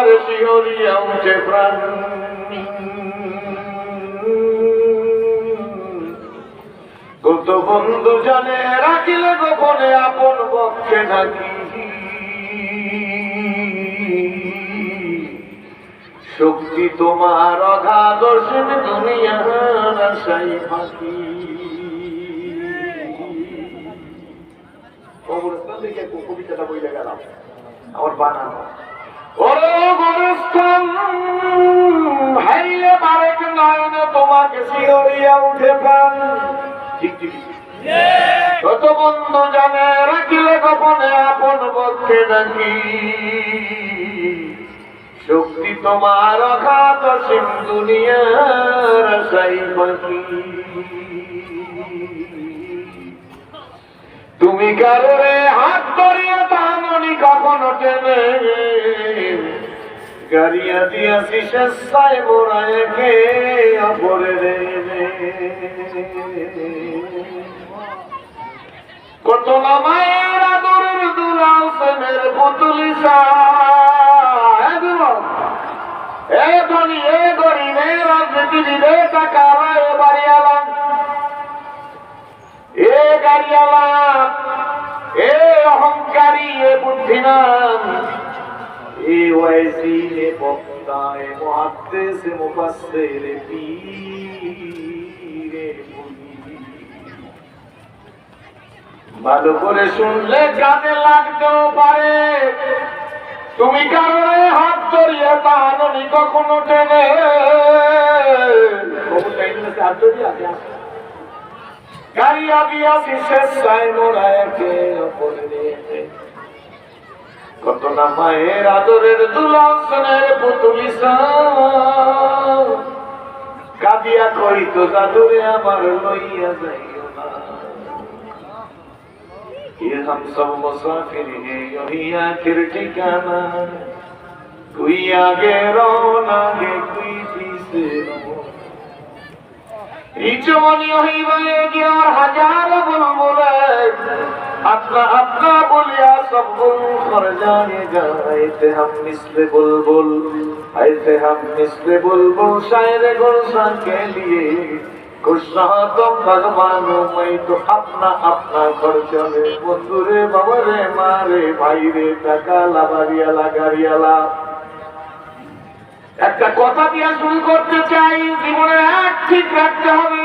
আমার শিহরিয়া উঠে প্রাণ। কত বন্ধু জানে রাখিলে গোপনে আপন পক্ষে নাকি, শক্তি তোমার অগাধ অসীম দুনিয়ার আশাই ফাঁকি। কবরস্থান থেকে কবিতাটা বইলে গেলাম আমার বানানো। ওরে গোরস্থান হাইলে বারেক নয়নে তোমাকে শিহরিয়া উঠে প্রাণ। ঠিক ঠিক কত বন্ধু জানে রাখিলে গোপনে আপন পক্ষে নাকি, শক্তি তোমার অগাধ অসীম দুনিয়ার আশাই ফাঁকি। তুমি কারোরে হাত ধরিয়া টাননি কখনো টেনে, গাড়িয়া দিয়াছি স্বেচ্ছায় মোরা একে অপরের। কত মায়ের আদরের দুলাল সেনের পুতুলি এ ধনী এ গরিব এ রাজনীতিবিদ এ টাকাওয়ালা এ বাড়িওয়ালা এ গাড়িওয়ালা এ অহংকারী এ বুদ্ধিমান এ ওয়াইজি এ বক্তা এ মুহাদ্দিস এ মুফাসসির এ পীর এ মুরিদ। ভালো করে শুনলে কানে লাগতেও পারে, তুমি কারণে হাত ধরিয়ে টাননি কখনো টেনে। গাড়িয়া দিয়াছি স্বেচ্ছায় মোরা একে অপরের। কত না মায়ের আদরের দুলাল সেনের পুতুলি কাঁদিয়া কইত জাদুরে আমার লইয়া যাইও না। ये हम सब मुसाफिर हैं यही आखिर ठिकाना, कोई आगे रोना है कोई पीछे रो। जवानी ही बहेगी और हजार बुलबुले, अपना अपना बोलिया सब गुल कर जाएगा। ऐसे हम मिसले बुलबुल ऐसे हम मिसले बुलबुल शायर गुलशन के लिए खुश रहा तो भगवानो मैं तो अपना अपना घर चले। बंधुरे बाबरे मारे भाई रे टाकाला बाড়িওয়ালা গাড়িওয়ালা। একটা কথা দিয়ে শুরু করতে চাই, জীবনে এক ঠিক রাখতে হবে।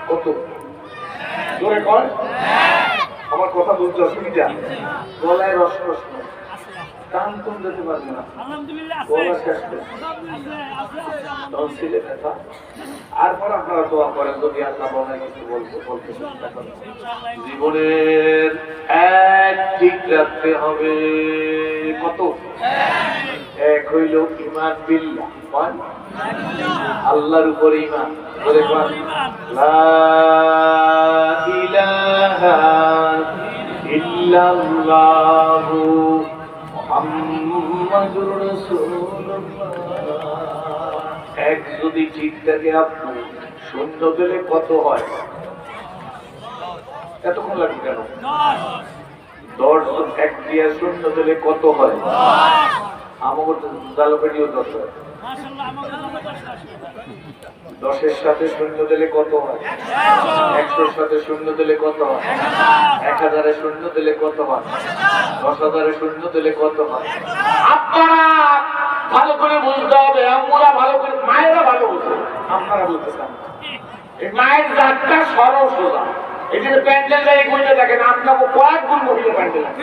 কত জোরে কর, আমার কথা বলতে অসুবিধা, গলায় রস রস কান কম যেতে পারবে না, গলা শেষ তহসিলে ব্যথা। তারপর আপনারা দোয়া করেন যদি আল্লাহ বলে কিছু বলতে চেষ্টা করেন। জীবনের এক ঠিক রাখতে হবে। কত এক হইল ঈমান বিল্লাহ, আল্লাহর উপর ঈমান। বলে লা ইলাহা ইল্লাল্লাহু মুহাম্মাদুর রাসূলুল্লাহ। এক যদি ঠিক থাকে আপনি শূন্য দিলে কত হয়? এতক্ষণ লাগবে কেন? 10 এক দিয়ে শূন্য দিলে কত হয়? আমাকে জালপেটিও 10 হয়। 10-এর সাথে শূন্য দিলে কত হয়? 100-এর সাথে শূন্য দিলে কত হয়? 1000-এ শূন্য দিলে কত হয়? 10,000-এ শূন্য দিলে কত হয়? আপনারা ভালো করে বুঝতে হবে, আমরা ভালো করে, মায়েরা ভালো বুঝবে, আপনারা বুঝতেছেন এই মায়ের জাতটা সরল সোজা। এই যে প্যান্ডেল যায় কইতে দেখেন আপনাকে কয়েক গুণ মহিলা প্যান্ডেল আছে,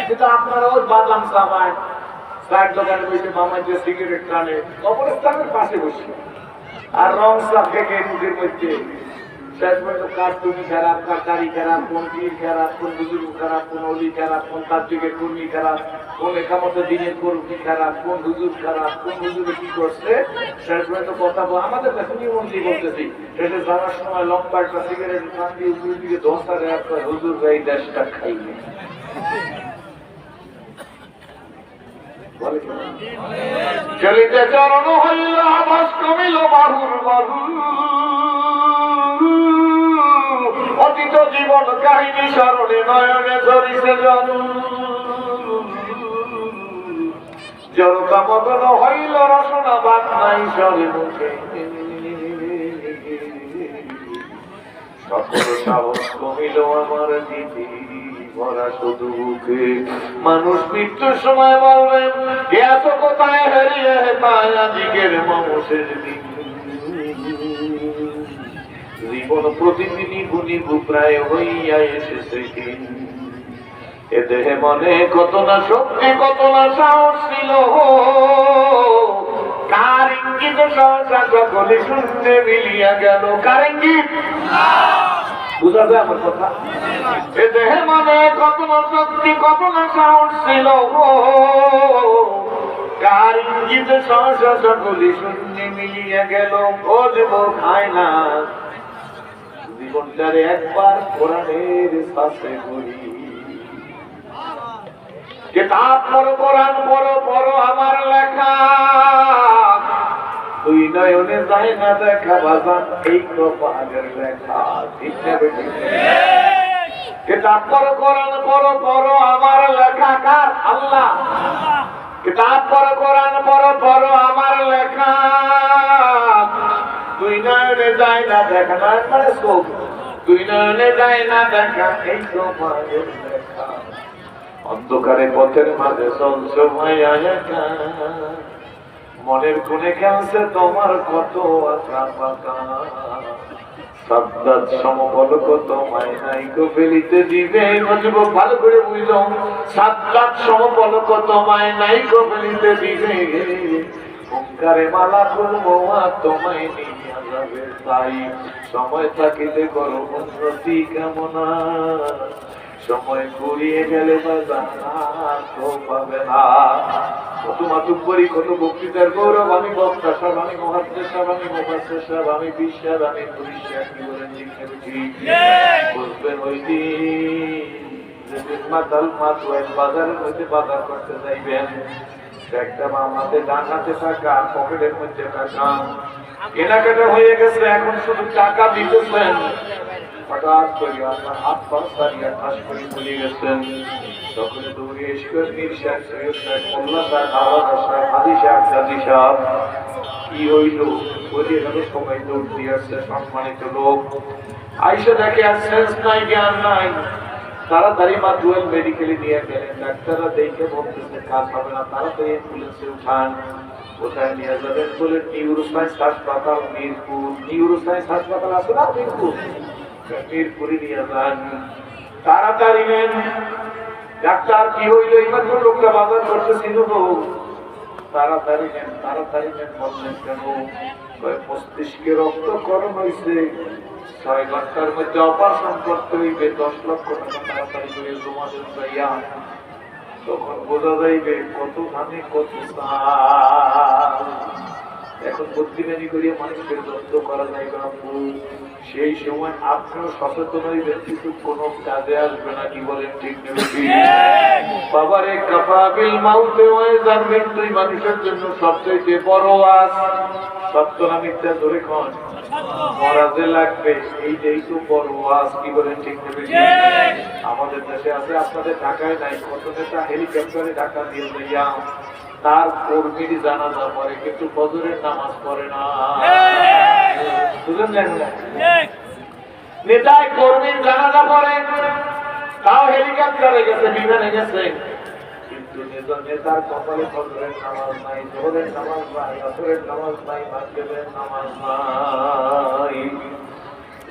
কিন্তু আপনারা ওই বাদাম চাবায় চায়ের দোকানে বসে মামাইতে সিগারেট টানে কবরস্থানের পাশে বসে আর রং সাপ থেকে মুখের মধ্যে শেষ পর্যন্ত কার্টুনি খারাপ, কাটারি খারাপ, কোন পীর খারাপ, কোন বুজুর্গ খারাপ, কোন অলি খারাপ, কোন তাবলিগের কর্মী খারাপ, কোন একামত দিনের কর্মী খারাপ, কোন হুজুর খারাপ, কোন হুজুরে কি করছে শেষ পর্যন্ত কথা বল। আমাদের এখনই মন্ত্রী বলতেছি শেষে যাওয়ার সময় লম্বা একটা সিগারেট টান দিয়ে উপরের দিকে ধসা রেয়ার করে হুজুর এই দেশটা খাইবে। চলিতে চরণ হইল আবাস কমিল বাহুর বাহু, অতীত জীবন কাহিনী স্মরণে নয়নে ঝরিছে জন। জড়তা মতন হইল রসনা বাদ নাই সরে মুখে, সকল সাহস কমিল আমার দিদি ভরা শুধু বুকে। মানুষ মৃত্যুর সময় বলবেন এত কোথায় হারিয়ে তাই আজকের মানুষের দিন। জীবন প্রতিদিনই গুনিব প্রায় হইয়া এসেছে দিন। এ দেহে মনে কত না শক্তি কত না সাহস ছিল, কার ইঙ্গিত সহসা সকলে শুনতে মিলিয়া গেল। কার ইঙ্গিত বুঝা যায় আমার কথা? এ দেহে মনে কত না শক্তি কত না সাহস ছিল, কার ইঙ্গিত সহসা সকলে শুনতে মিলিয়া গেল। ও জীবন খায় না জীবনটারে একবার কোরআনের শাসে করি। কিতাব পড়ো কোরআন পড়ো পড়ো আমার লেখা, দুই নয়নে যায় না দেখা বাজান এই কপালের লেখা। ঠিক না বেঠিক? কিতাব পড়ো কোরআন পড়ো পড়ো আমার লেখা। কার? আল্লাহ। কিতাব পড়ো কোরআন পড়ো পড়ো আমার লেখা, দুই নয়নে যায় না দেখা। না মানে চোখ, দুই নয়নে যায় না দেখা এই কপালের লেখা। অন্ধকারে পথের মাঝে চলছো ভাইয়া একা, মনের কোণে খেলছে তোমার কত আশা পাকা। সাদ্দাত সমপলক তোমায় নাইকো ফেলিতে দিবে। যুবক ভালো করে বুঝলো, সাদ্দাত সমপলক তোমায় নাইকো ফেলিতে দিবে। ওঙ্কারে মালা করবো আর তোমায় নিয়ে যাবে তাই। সময় থাকিতে করো উন্নতি কামনা, সময় ঘুরিয়ে গেলে পাবে না। কত মাতুব্বরি কত বক্তৃতার গৌরব। আমি বক্তা সাহেব, আমি মহাদ্দেশ সাহেব, আমি মুফাসসির সাহেব, আমি বিশ্বাস, আমি পরিষ্কার কি বলেন বুঝবেন ওই দিন যেদিন মাতাল মাতুয়ের বাজারের মধ্যে বাজার করতে যাইবেন। একটা মামাতে ডান হাতে টাকা, পকেটের মধ্যে টাকা, কেনাকাটা হয়ে গেছে, এখন শুধু টাকা দিতেছেন। হঠাৎ করে আপনার হাত পা সারিয়া ঠাস করে ভুলে গেছেন। তখন দৌড়ে এসে নির্শ্বাস মোল্লা সাহেব, আওয়াজ সাহেব, হাজি সাহেব, গাজী সাহেব কি হইল বলিয়ে গেল। সবাই দৌড় দিয়ে আসছে, সম্মানিত লোক আইসা দেখে আর সেন্স নাই, জ্ঞান নাই। তাড়াতাড়ি মাতুয়েল মেডিকেলে নিয়ে গেলেন। ডাক্তাররা দেখে বলতেছে কাজ হবে না, তাড়াতাড়ি অ্যাম্বুলেন্সে উঠান। কোথায় নিয়ে যাবেন বলে নিউরোসায়েন্স হাসপাতাল মিরপুর। নিউরোসায়েন্স হাসপাতাল আছে না মিরপুর, মিরপুরে নিয়ে যান। তাড়াতাড়ি নেন। ডাক্তার কি হইল? এইমাত্র লোকটা বাজার করতেছিল। তাড়াতাড়ি নেন তাড়াতাড়ি নেন বললেন কেন? মস্তিষ্কে রক্তকরণ হয়েছে, 6 ঘন্টার মধ্যে অপারেশন করতে হইবে, 10 লক্ষ টাকা তাড়াতাড়ি করে জমা দেন ভাইয়া। তখন বোঝা যাইবে কত ধানে কত চাল। এখন বুদ্ধিমানি করিয়া মানুষকে যত্ন করা যাইবে না। সেই সময় আপনিও সচেতন হইবেন, কিন্তু কোন কাজে আসবে না। কি বলেন ঠিক নেই? বাবারে কাফাবিল মাউতে হয়ে জানবেন তুই মানুষের জন্য সবচেয়ে বড় আস। সত্য না মিথ্যা ধরে খন মরা যে লাগবে, এইটাই তো বড় আস। কি বলেন ঠিক নেই? আমাদের দেশে আছে, আপনাদের ঢাকায় নাই। কত নেতা হেলিকপ্টারে ঢাকা দিয়ে যাইয়া তার কর্মীর জানাজা পড়ে, কিন্তু ফজরের নামাজ পড়ে না। বুঝলেন না? নেতায় কর্মীর জানাজা পড়ে, তাও হেলিকপ্টারে গেছে, বিমানে গেছে, কিন্তু নেতার কপালে ফজরের নামাজ নাই, জোহরের নামাজ নাই, আসরের নামাজ নাই, মাগরিবের নামাজ নাই।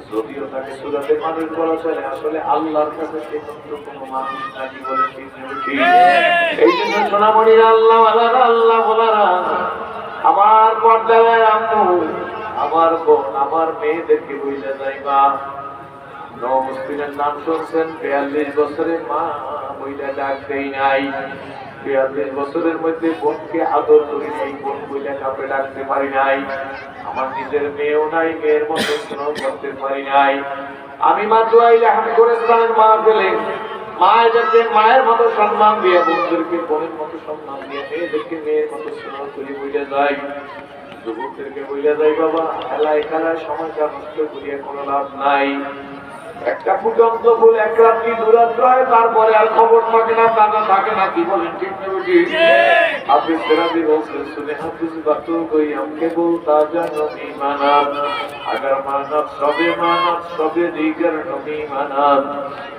যদিও তাকে সুরাতে মানুষ বলা চলে, আসলে আল্লাহর কাছে সে কোন মানুষ নাকি বলে ঠিক। এই জন্য সোনামণিরা, আল্লাহ আল্লাহ বলারা, আমার পর্দায় আম্মু, আমার বোন, আমার মেয়েদেরকে বুঝে যাইবা। মুসলিমের নাম শুনছেন, 42 বছরের মা বইলা ডাক দেই নাই। 42 বছরের মধ্যে বোনকে আদর করি নাই, বোন বইলা কাপে ডাকতে পারি নাই। আমার নিজের মেয়েও নাই, মেয়ের মতো স্নেহ করতে পারি নাই। আমি মাতুয়াইলে হাত করে স্থানের মা ফেলে মায়েদেরকে মায়ের মতো সম্মান দিয়ে, বোনদেরকে বোনের মতো সম্মান দিয়ে, মেয়েদেরকে মেয়ের মতো স্নেহ করে বইলে যাই। যুবকদেরকে বইলে যাই, বাবা খেলায় খেলায় সময়টা নষ্ট করিয়া কোনো লাভ নাই। একটা ফুটন্ত ফুল এক রাত্রি দূরত্ব হয়, তারপরে আর খবর থাকে না, দাদা থাকে না। কি বলেন ঠিক না বুঝি? হাফিজ সেরাবি বলছেন, শুনে হাফিজ বাতু গই আমকে বলতা জানো ইমানাত, আগার মানাত সবে দিগার নবী মানাত।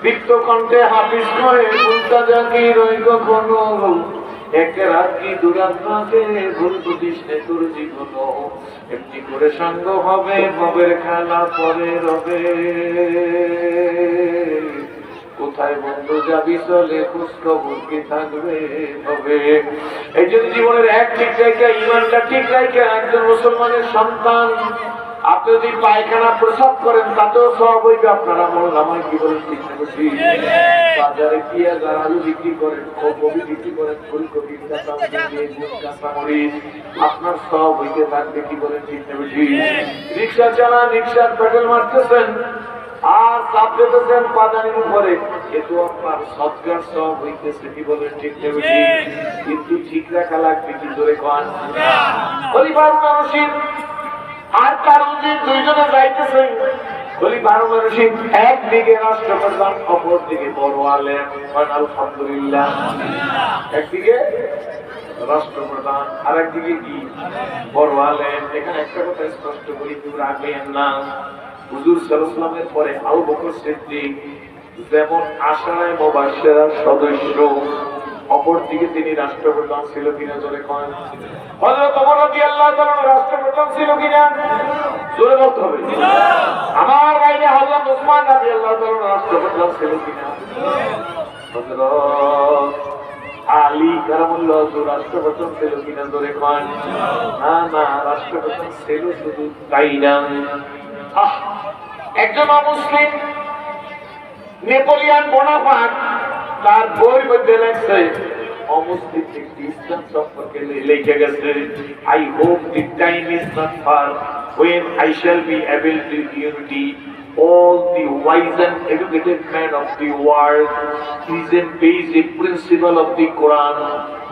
তিক্ত কণ্ঠে হাফিজ কয়ে বলতা জাকি রই কখনো, এক রাত্রি দূরাত্মাকে ভুল বুঝিস নে তোর জীবন। এমনি করে সঙ্গ হবে, ভবের খেলা পরে রবে। কোথায় বন্ধু যাবি চলে, খোঁজ খবর কি থাকবে হবে। এই জন্য জীবনের এক ঠিক জায়গা, ইমানটা ঠিক জায়গা। একজন মুসলমানের সন্তান আপনি যদি পায়খানা প্রসাব করেন তাতেও সব হইবে। আপনারা বলেন আমায় কি বলেন ঠিক না বুঝি? বাজারে পেঁয়াজ আর আলু বিক্রি করেন, কবি বিক্রি করেন, ফুলকপি, কাঁচামরিচ, আপনার সব হইতে থাকবে। কি বলেন ঠিক না বুঝি? রিক্সা চালান, রিক্সার পেডেল মারতেছেন আর চাপ পেতেছেন পাদানির উপরে, কিন্তু আপনার সৎকার সব হইতেছে। কি বলেন ঠিক না বুঝি? কিন্তু ঠিক রাখা লাগবে। কি জোরে কন পরিবার মানুষের আর কারণ যে দুইজনে যাইতেছে, একদিকে রাষ্ট্রপ্রধান, অপর দিকে বড় আলেম। আলহামদুলিল্লাহ, একদিকে রাষ্ট্রপ্রধান আর একদিকে কি বড় আলেম। এখানে একটা কথা স্পষ্ট করি, কেউ রাখবেন না। হুজুর সাল্লাল্লাহু আলাইহি ওয়াসাল্লামের পরে আবু বকর সিদ্দিক যেমন আশারায়ে মুবাশশিরার সদস্য, অপর দিকে তিনি রাষ্ট্রপ্রধান ছিল কিনা জোরে কন? হযরত ওমর রাদিয়াল্লাহু তাআলা রাষ্ট্রপ্রধান ছিল কিনা জোরে বলতে হবে। আমার ভাইরা হযরত ওসমান রাদিয়াল্লাহু তাআলা রাষ্ট্রপ্রধান ছিল কিনা? হযরত আলী কারামুল্লাহ রাষ্ট্রপ্রধান ছিল কিনা জোরে কন? না না, রাষ্ট্রপ্রধান ছিল শুধু তাই না। একজন মুসলিম নেপোলিয়ন বোনাপার্ট তার বই মধ্যে লেখছে, অমুসলিম একটি ইসলাম সম্পর্কে লিখে গেছে, I hope the time is not far when I shall be able to unity all the wise and educated men of the world, present basic principle of the Quran,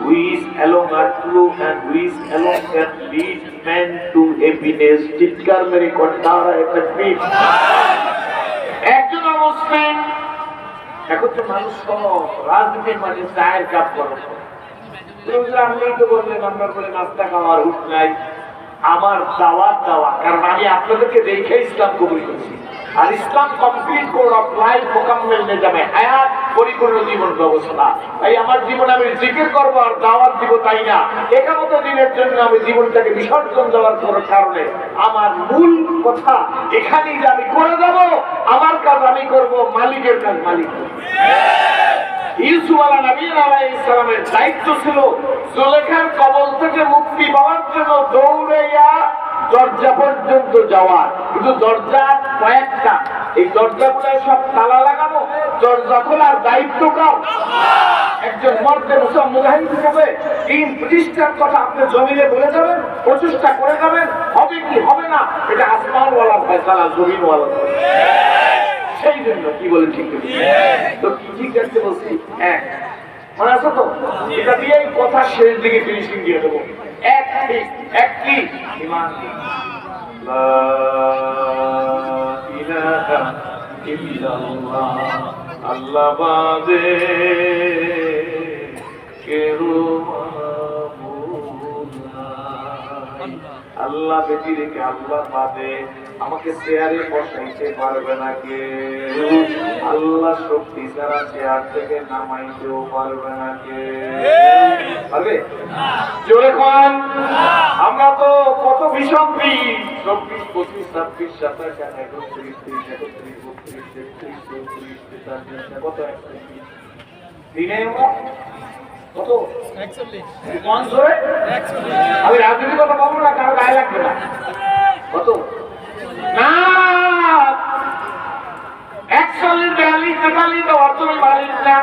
which alone are true and which alone can lead men to happiness. চিৎকার মেরে কন্টারা একত্রিত একজন মুসলিম। এখন তো মানুষ সব রাজনীতির মাঝে চায়ের কাপ করে, আপনি তো বললেন আপনার বলে নাস্তা খাওয়ার হুট নাই। আমার দাওয়াত দেওয়া, কারণ আমি আপনাদেরকে দেখে ইসলাম কবুল করছি। আর ইসলাম কমপ্লিট কোড অফ লাইফ, মোকাম্মেল নিজামে হায়াত, পরিপূর্ণ জীবন ব্যবস্থা। তাই আমার জীবন আমি জিকির করবো আর দাওয়াত দিব তাই না, একামত দিনের জন্য আমি জীবনটাকে বিসর্জন দেওয়ার কারণে আমার মূল কথা এখানেই যে আমি করে যাব, আমার কাজ আমি করব, মালিকের কাজ মালিক। ইউসুফ আলাইহিস সালামের দায়িত্ব ছিল জুলেখার কবল থেকে মুক্তি পাওয়ার জন্য দৌড়াইয়া দরজা পর্যন্ত যাওয়া। কিন্তু দরজা কয়েকটা, এই দরজাগুলো সব তালা লাগানো, দরজা খোলার দায়িত্ব কার? একজন মর্দে মুজাহিদ হিসেবে দিন প্রতিষ্ঠার কথা আপনি জমিনে বলে যাবেন, প্রচেষ্টা করে যাবেন, হবে কি হবে না এটা আসমানওয়ালা ফয়সালা, জমিনওয়ালা। সেই জন্য কি বলেন ঠিক তো কি ঠিক রাখতে বলছি? হ্যাঁ মনে আছে তো? এটা দিয়ে কথা শেষ দিকে ফিনিশিং দিয়ে দেবো। একটি ইমান, লা ইলাহা ইল্লাল্লাহ, আল্লাহ বাদে কেউ মাবুদ নাই। আল্লাহ বেটি রেখে আল্লাহ বাদে আমাকে চেয়ারে বসাইতে পারবে না কেউ। আল্লাহ শক্তি ছাড়া চেয়ার থেকে নামাইতেও পারবে না কেউ। পারবে? জোরে কোন? আমরা তো কত ভীষণ 24, 25, 26, 27, 28, 29, 30, 31, 32, 33, 34, কত দিনে কত? 41। আমি রাজনীতি কথা বলবো না, কারো গায়ে লাগবে না। কত না 41, 42, 43 তো অর্থনৈতিক মালিক না।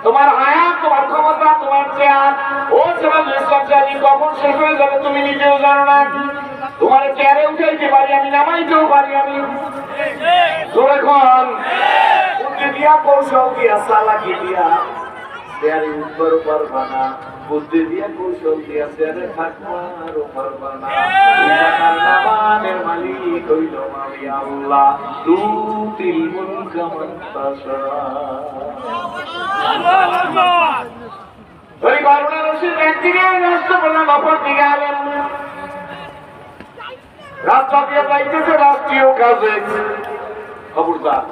তোমার হায়াত, তোমার ক্ষমতা, তোমার চেয়ার, ও সেবার জানি কখন শেষ হয়ে যাবে তুমি নিজেও জানো না। তোমার চেয়ারে উঠাইতে পারি আমি, নামাইতেও পারি আমি। এখন দিয়া কৌশল দিয়া চালাকি দিয়া চেয়ারে উঠবার পারবা না। বুদ্ধি দিয়া কৌশল দিয়া চেয়ারে থাকবো আর পারবা না। ইমানের নামানের মালিক হইল আমি আল্লাহ, তুতিল মুলকা মান তাশা। ওই হারুন রশিদ একদিকে রাস্তা বললাম, অপর দিকে আলেন। রাস্তা দিয়ে যাইতেছে রাষ্ট্রীয় কাজে। খবরদার,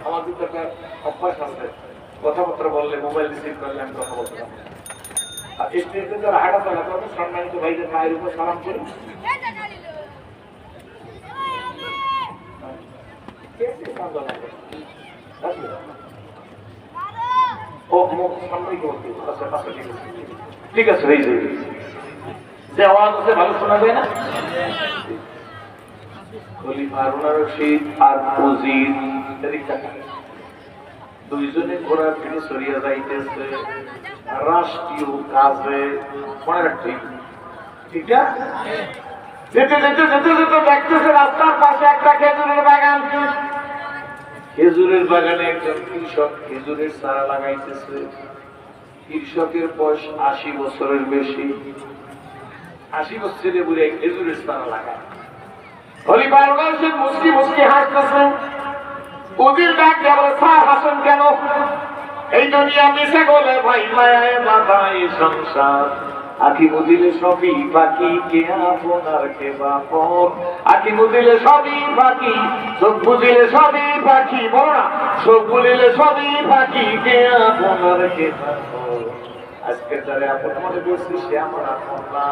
আমার দুটো একটা অভ্যাস আছে, কথাবার্তা বললে মোবাইল রিসিভ করলে আমি কথা বলতে পারি। আর স্টেজে যারা হাঁটা চলা করবে সম্মানিত ভাইদের মায়ের উপর সালাম করি। ঠিক আছে, যে আওয়াজ আছে ভালো শোনা যায় না? খলিফা হারুন রশিদ আর উজির দুইজনে ঘোড়ার থেকে সরিয়া যাইতেছে রাষ্ট্রীয় কাজে। মনে রাখছি, ঠিক আছে? যেতে যেতে যেতে যেতে দেখতেছে রাস্তার পাশে একটা খেজুরের বাগান। খেজুরের বাগানে একজন কৃষক খেজুরের চারা লাগাইতেছে। কৃষকের বয়স 80 বছরের বেশি। 80 বছরের বুড়ে খেজুরের চারা লাগায়। খলিফা হারুন রশিদ মুস্কি মুস্কি হাসতেছে। উজির ডাক দিয়ে বলে, স্যার হাসেন কেন? এই দুনিয়া মিশে গেলে ভাই মায়ায় বাধায় সংসার। আখি বুঝিলে সবই বাকি, কে আপন আর কে বাপন। আখি বুঝিলে সবই বাকি, চোখ বুঝিলে সবই পাখি। বলো না, চোখ বুঝিলে সবই পাখি, কে আপন আর কে বাপন। আজকে যারা আপন মনে করছি সে আমার আপন না,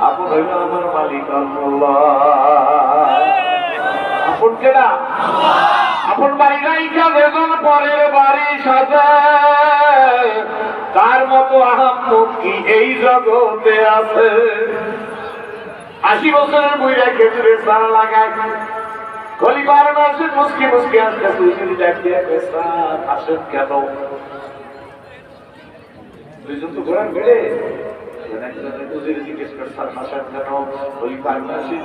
আপন হইল আমার মালিক আল্লাহ। আপন কেনা আপন বাড়ি রাইখা বেজন পরের বাড়ি সাজায়, তার মতো আহাম্মক কি এই জগতে আছে? 80 বছরের বুইড়া খেজুরের চারা লাগায়। খলিফা হারুন রশিদ মুস্কি মুস্কি আসতে দুইজনই ডাকিয়ে স্যার হাসেন কেন? দুইজন তো ঘোড়ার বেড়ে জিজ্ঞেস করে স্যার হাসেন কেন? খলিফা হারুন রশিদ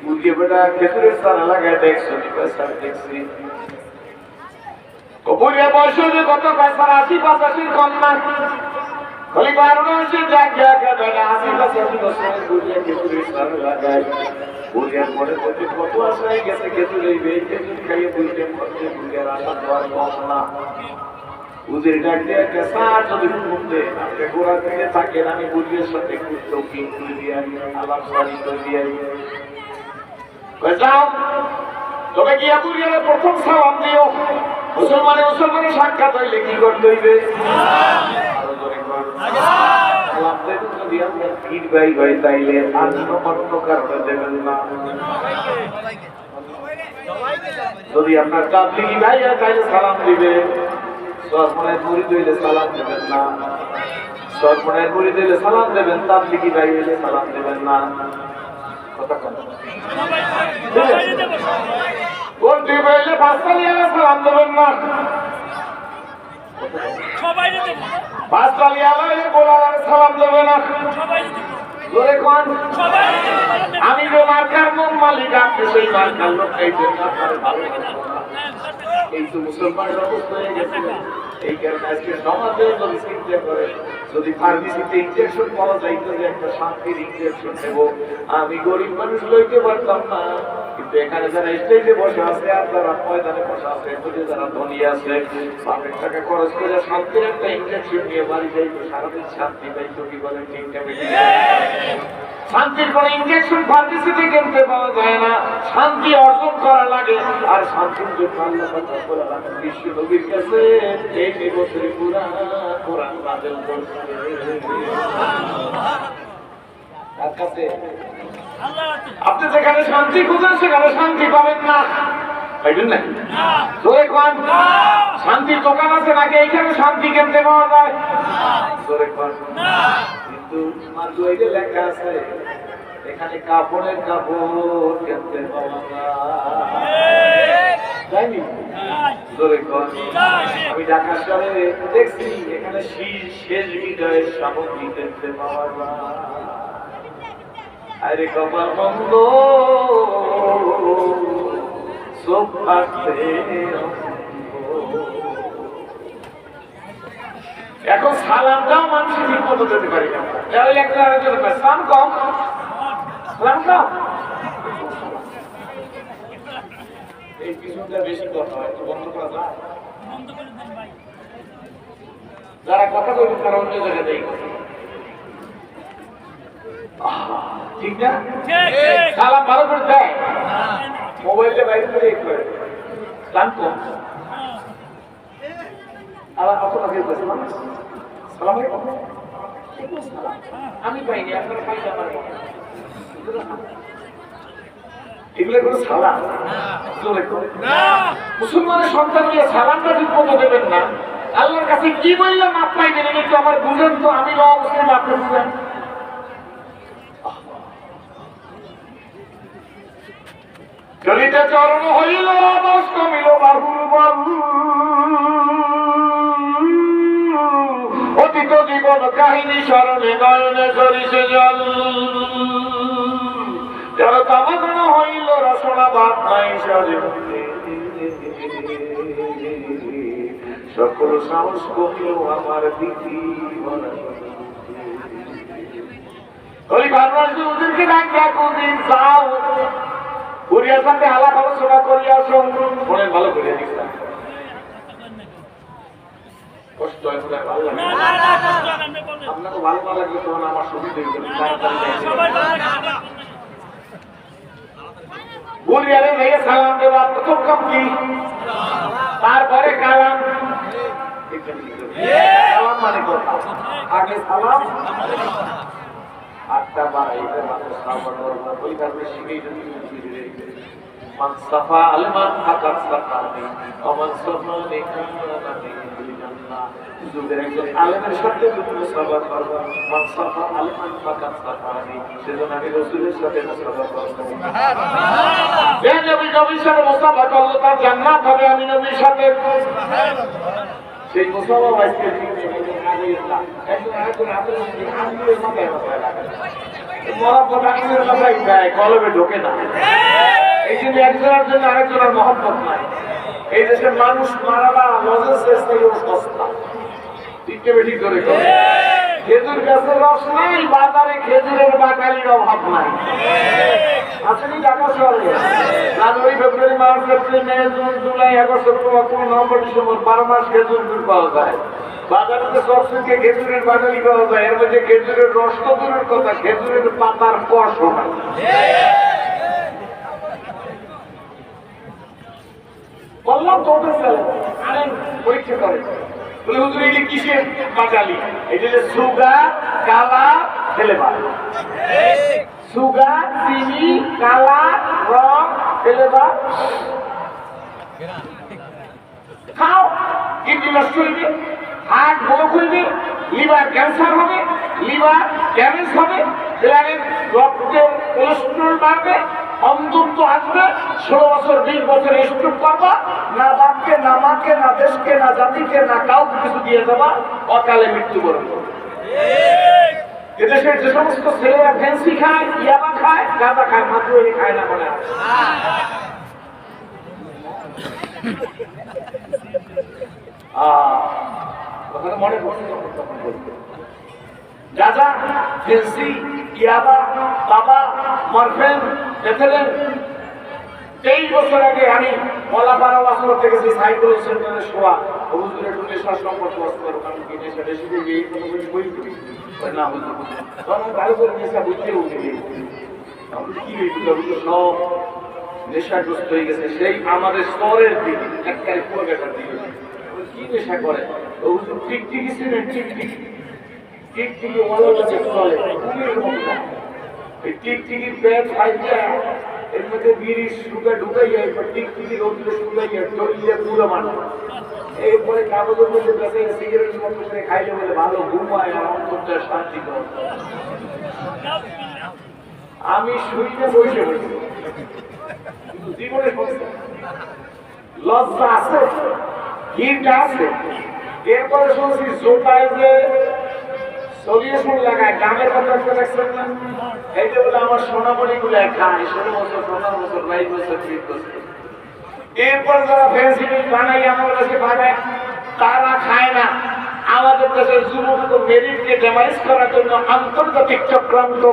বুঝিয়ে বেটা খেজুরের চারা লাগায় দেখছো? স্যার দেখছি। বুড়িয়া বয়স কত স্যার? 80-85 কম না। খলিফা হারুন রশিদ বেটা 80-85 বছরের বুড়িয়া খেজুরের চারা লাগায়। বুড়িয়ার মনে মধ্যে কত আশায় গেছে খেজুর হইবে, খেজুর খাইয়ে বুঝতে মধ্যে বুড়িয়ার আশা তো আর কম না। উজির ডাক দিয়ে স্যার যদি ঘুমতে আপনি ঘোড়া থেকে থাকেন, আমি বুড়িয়ার সাথে একটু চৌকি করে দিয়ে আলাপ সারি করে দিয়ে যাও, তবে গিয়া বুড়িয়ারে প্রথম সালাম দিও। মুসলমানের সাক্ষাৎ হইলে কি করতে হইবে? আরো জোরে কর। সালাম দেবেন যদি আপনার ভিড় ভাই হয়, তাইলে অন্য কারণে দেবেন না। যদি আপনার তাবলীগী ভাই হয় তাইলে সালাম দিবে। সরমনের মুরিদ হইলে সালাম দেবেন না। সরমনের মুরিদ হইলে সালাম দেবেন, তাবলীগী ভাই হইলে সালাম দেবেন না। সালাম দেবেন না। সালাম দেবে না। আমি যে মার্কার মন মালিক, আপনি সেই মার্কার লোক। এই তো মুসলমানের অবস্থা হয়ে গেছে। এই কারণে আজকে সমাজে যদি চিন্তা করে, যদি ফার্মেসিতে ইনজেকশন পাওয়া যাইতো যে একটা শান্তির ইনজেকশন নেব, আমি গরিব মানুষ লইতে পারতাম না। কিন্তু এখানে যারা স্টেজে বসে আছে আর যারা ময়দানে বসে আছে, যারা ধনী আছে, অনেক টাকা খরচ করে শান্তির একটা ইনজেকশন নিয়ে বাড়ি যাইতো, সারাদিন শান্তি পাইতো। কি বলেন? ঠিক না? শান্তির কোন ইনজেকশন ফার্মেসিতে কিনতে পাওয়া যায় না। শান্তি অর্জন করা লাগে, আর শান্তির জন্য আল্লাহ কথা বলা লাগে। বিশ্ব নবীর কাছে এই বছরে কোরআন নাযিল করছে। তার কাছে আপনি যেখানে শান্তি খুঁজেন সেখানে শান্তি পাবেন না। পাইবেন নাকি? জোরে কোন শান্তির দোকান আছে নাকি এইখানে শান্তি কিনতে পাওয়া যায়? জোরে কোন। কিন্তু মাদুয়াইতে লেখা আছে এখানে কাপড়ের কাপড় কিনতে পাওয়া যায়। জানি জোরে কোন। আমি ঢাকা শহরে দেখছি এখানে শেষ বিজয়ের সামগ্রী কিনতে পাওয়া যায়। আরে কপাল বন্ধ, চোখ থাকতে এখন সালামটাও মানুষের ঠিক মতো দিতে পারি না, একটা আরেকজন সালাম কম, সালাম কম, এই পিছনটা বেশি কথা হয়, বন্ধ করা যায়। যারা কথা বলবে তারা অন্য জায়গায় দেয়, ঠিক না? সালাম ভালো করে দেয়, মোবাইলটা বাইরে করে সালাম কম। আমি পাইনি, আপনারা পাইনি আমার এগুলো কোনো সালাম? মুসলমানের সন্তান নিয়ে সালামটা ঠিক মতো দেবেন না, আল্লাহর কাছে কি বললে মাপ পাইবেন একটু আমার বুঝেন তো, আমি মুসলিম আপনি বুঝেন। চলিতে চরণ হইল দোষ কমিল বাহুল বাহু, অতীত জীবন কাহিনী স্মরণে নয়নে ঝরিছে জল, যেন তামাকনা হইল রসনা ভাব নাই সাজে, সকল সাহস কমিল আমার দিদি ওই ভাবনার ওদেরকে ডাকা কোনদিন যাও করিয়ার সাথে আলাপ আলোচনা করিয়া শোনেন, ভালো করিয়া দিচ্ছেন, কষ্ট হয় ভালো লাগে আপনাকে, ভালো না লাগবে তখন আমার সুবিধা বুড়িয়ারে মেয়ে সালাম দেওয়া প্রথম কাম কি, তারপরে কালাম, সালাম মানে কথা, আগে সালাম আটটা বার এইটা মাত্র সালাম ওই কারণে শিখেই যদি মান সাফা আলমান ফাকাত সাফানি ওমান সাফানি কানানি বিল্লাহ, যুগের একজন আলেমের সাথে তুমি মুসাফা করবে, মান সাফা আলমান ফাকাত সাফানি, সেজন্য আমি রাসূলের সাথে মুসাফা করব। সুবহানাল্লাহ, যে নবীর সাথে মুসাফা করলে তার জান্নাত হবে, আমি নবীর সাথে সেই মুসাফা বাইতে আগে না একজন আরেকজন আপনার আঙ্গুলের মাথায় মাথায় লাগে, মহব্বত আঙ্গুলের মাথায় যায়, কলবে ঢোকে না, এই জন্য একজনের জন্য আরেকজনের মহব্বত নাই। এই দেশের মানুষ মারাবা লজের শেষ থেকেও সস্তা, ঠিককে বেশি করে করে, খেজুর গাছের রস নাই, বাজারে খেজুরের বাটালির অভাব নাই, আসেনি ঢাকা শহরে জানুয়ারি ফেব্রুয়ারি মার্চ এপ্রিল মে জুন জুলাই আগস্ট সেপ্টেম্বর অক্টোবর নভেম্বর ডিসেম্বর 12 মাস খেজুর গুড় পাওয়া যায়, বাজারে সব থেকে খেজুরের বাটালি পাওয়া যায়, এর মধ্যে খেজুরের রস তো দূরের কথা, খেজুরের পাতার কষও নাই। বললাম তো ওদের আনেন পরীক্ষা করে, বলে হুজুর এটি কিসের বাটালি, এটা যে সুগার কালা ফেলেবার, সুগার চিনি কালা রং ফেলেবার, খাও কিডনি নষ্ট হইবে, হার্ট ব্লক হইবে, লিভার ক্যান্সার হবে, লিভার ড্যামেজ হবে, রক্তের কোলেস্ট্রল বাড়বে, অন্ধত্ব আসবে, 16 বছর 20 বছর স্ট্রোক করবা, না বাপকে না মাকে না দেশকে না জাতিকে না কাউকে কিছু দিয়ে যাবা, অকালে মৃত্যুবরণ করবে। এদেশের যে সমস্ত ছেলেরা ফ্যান্সি খায়, ইয়াবা খায়, গাঁজা খায়, মাত্র খায় না মনে হয়, মনে পড়ছে তখন বলতে গাঁজা, ফেন্সি, ইয়াবা, বাবা, মরফেন, মেথেলেন। 23 বছর আগে আমি মলাপাড়া ওয়াসর থেকে যে সাইকেল সেন্টারে শোয়া হুজুরের নেশার সম্পর্কে আমি কি নেশা বেশি দিয়ে এই কথা বই করি না হুজুর, তখন ভালো করে নেশা বুঝতে উঠে গিয়েছি, কি হয়েছিল সব নেশাগ্রস্ত হয়ে গেছে, সেই আমাদের স্তরের দিকে একটাই কুয়াকাটার দিকে কি নেশা করে হুজুর, টিকটিকি ছিলেন, টিকটিকি টিকটিকি ওয়ালা চলে কুমিরের মতো, এই টিকটিকির পেট ফাইটা এর মধ্যে বিড়ি সুতা ঢুকাইয়া টিকটিকি রোদ্রে শুকাইয়া চলিয়ে পুরো মানুষ, এরপরে কাগজের মধ্যে বেঁচে সিগারেটের মতো করে খাইলে বলে ভালো ঘুমায় আর অন্তরটা শান্তি করে। আমি শুইতে বসে বসে কিন্তু জীবনে লজ্জা আছে, ঘিরটা আছে, এরপরে শুনছি জোটায় যে সলিউশন লাগায়, গ্রামের কথা একটা দেখছেন না, এইটা বলে আমার সোনামণি গুলো খায়, 16 বছর 15 বছর 22 বছর 30 বছর, এরপর যারা ফেন্সিডিল বানাই আমার কাছে বানায় তারা খায় না, আমাদের দেশের যুবক মেরিটকে ড্যামাইজ করার জন্য আন্তর্জাতিক চক্রান্ত।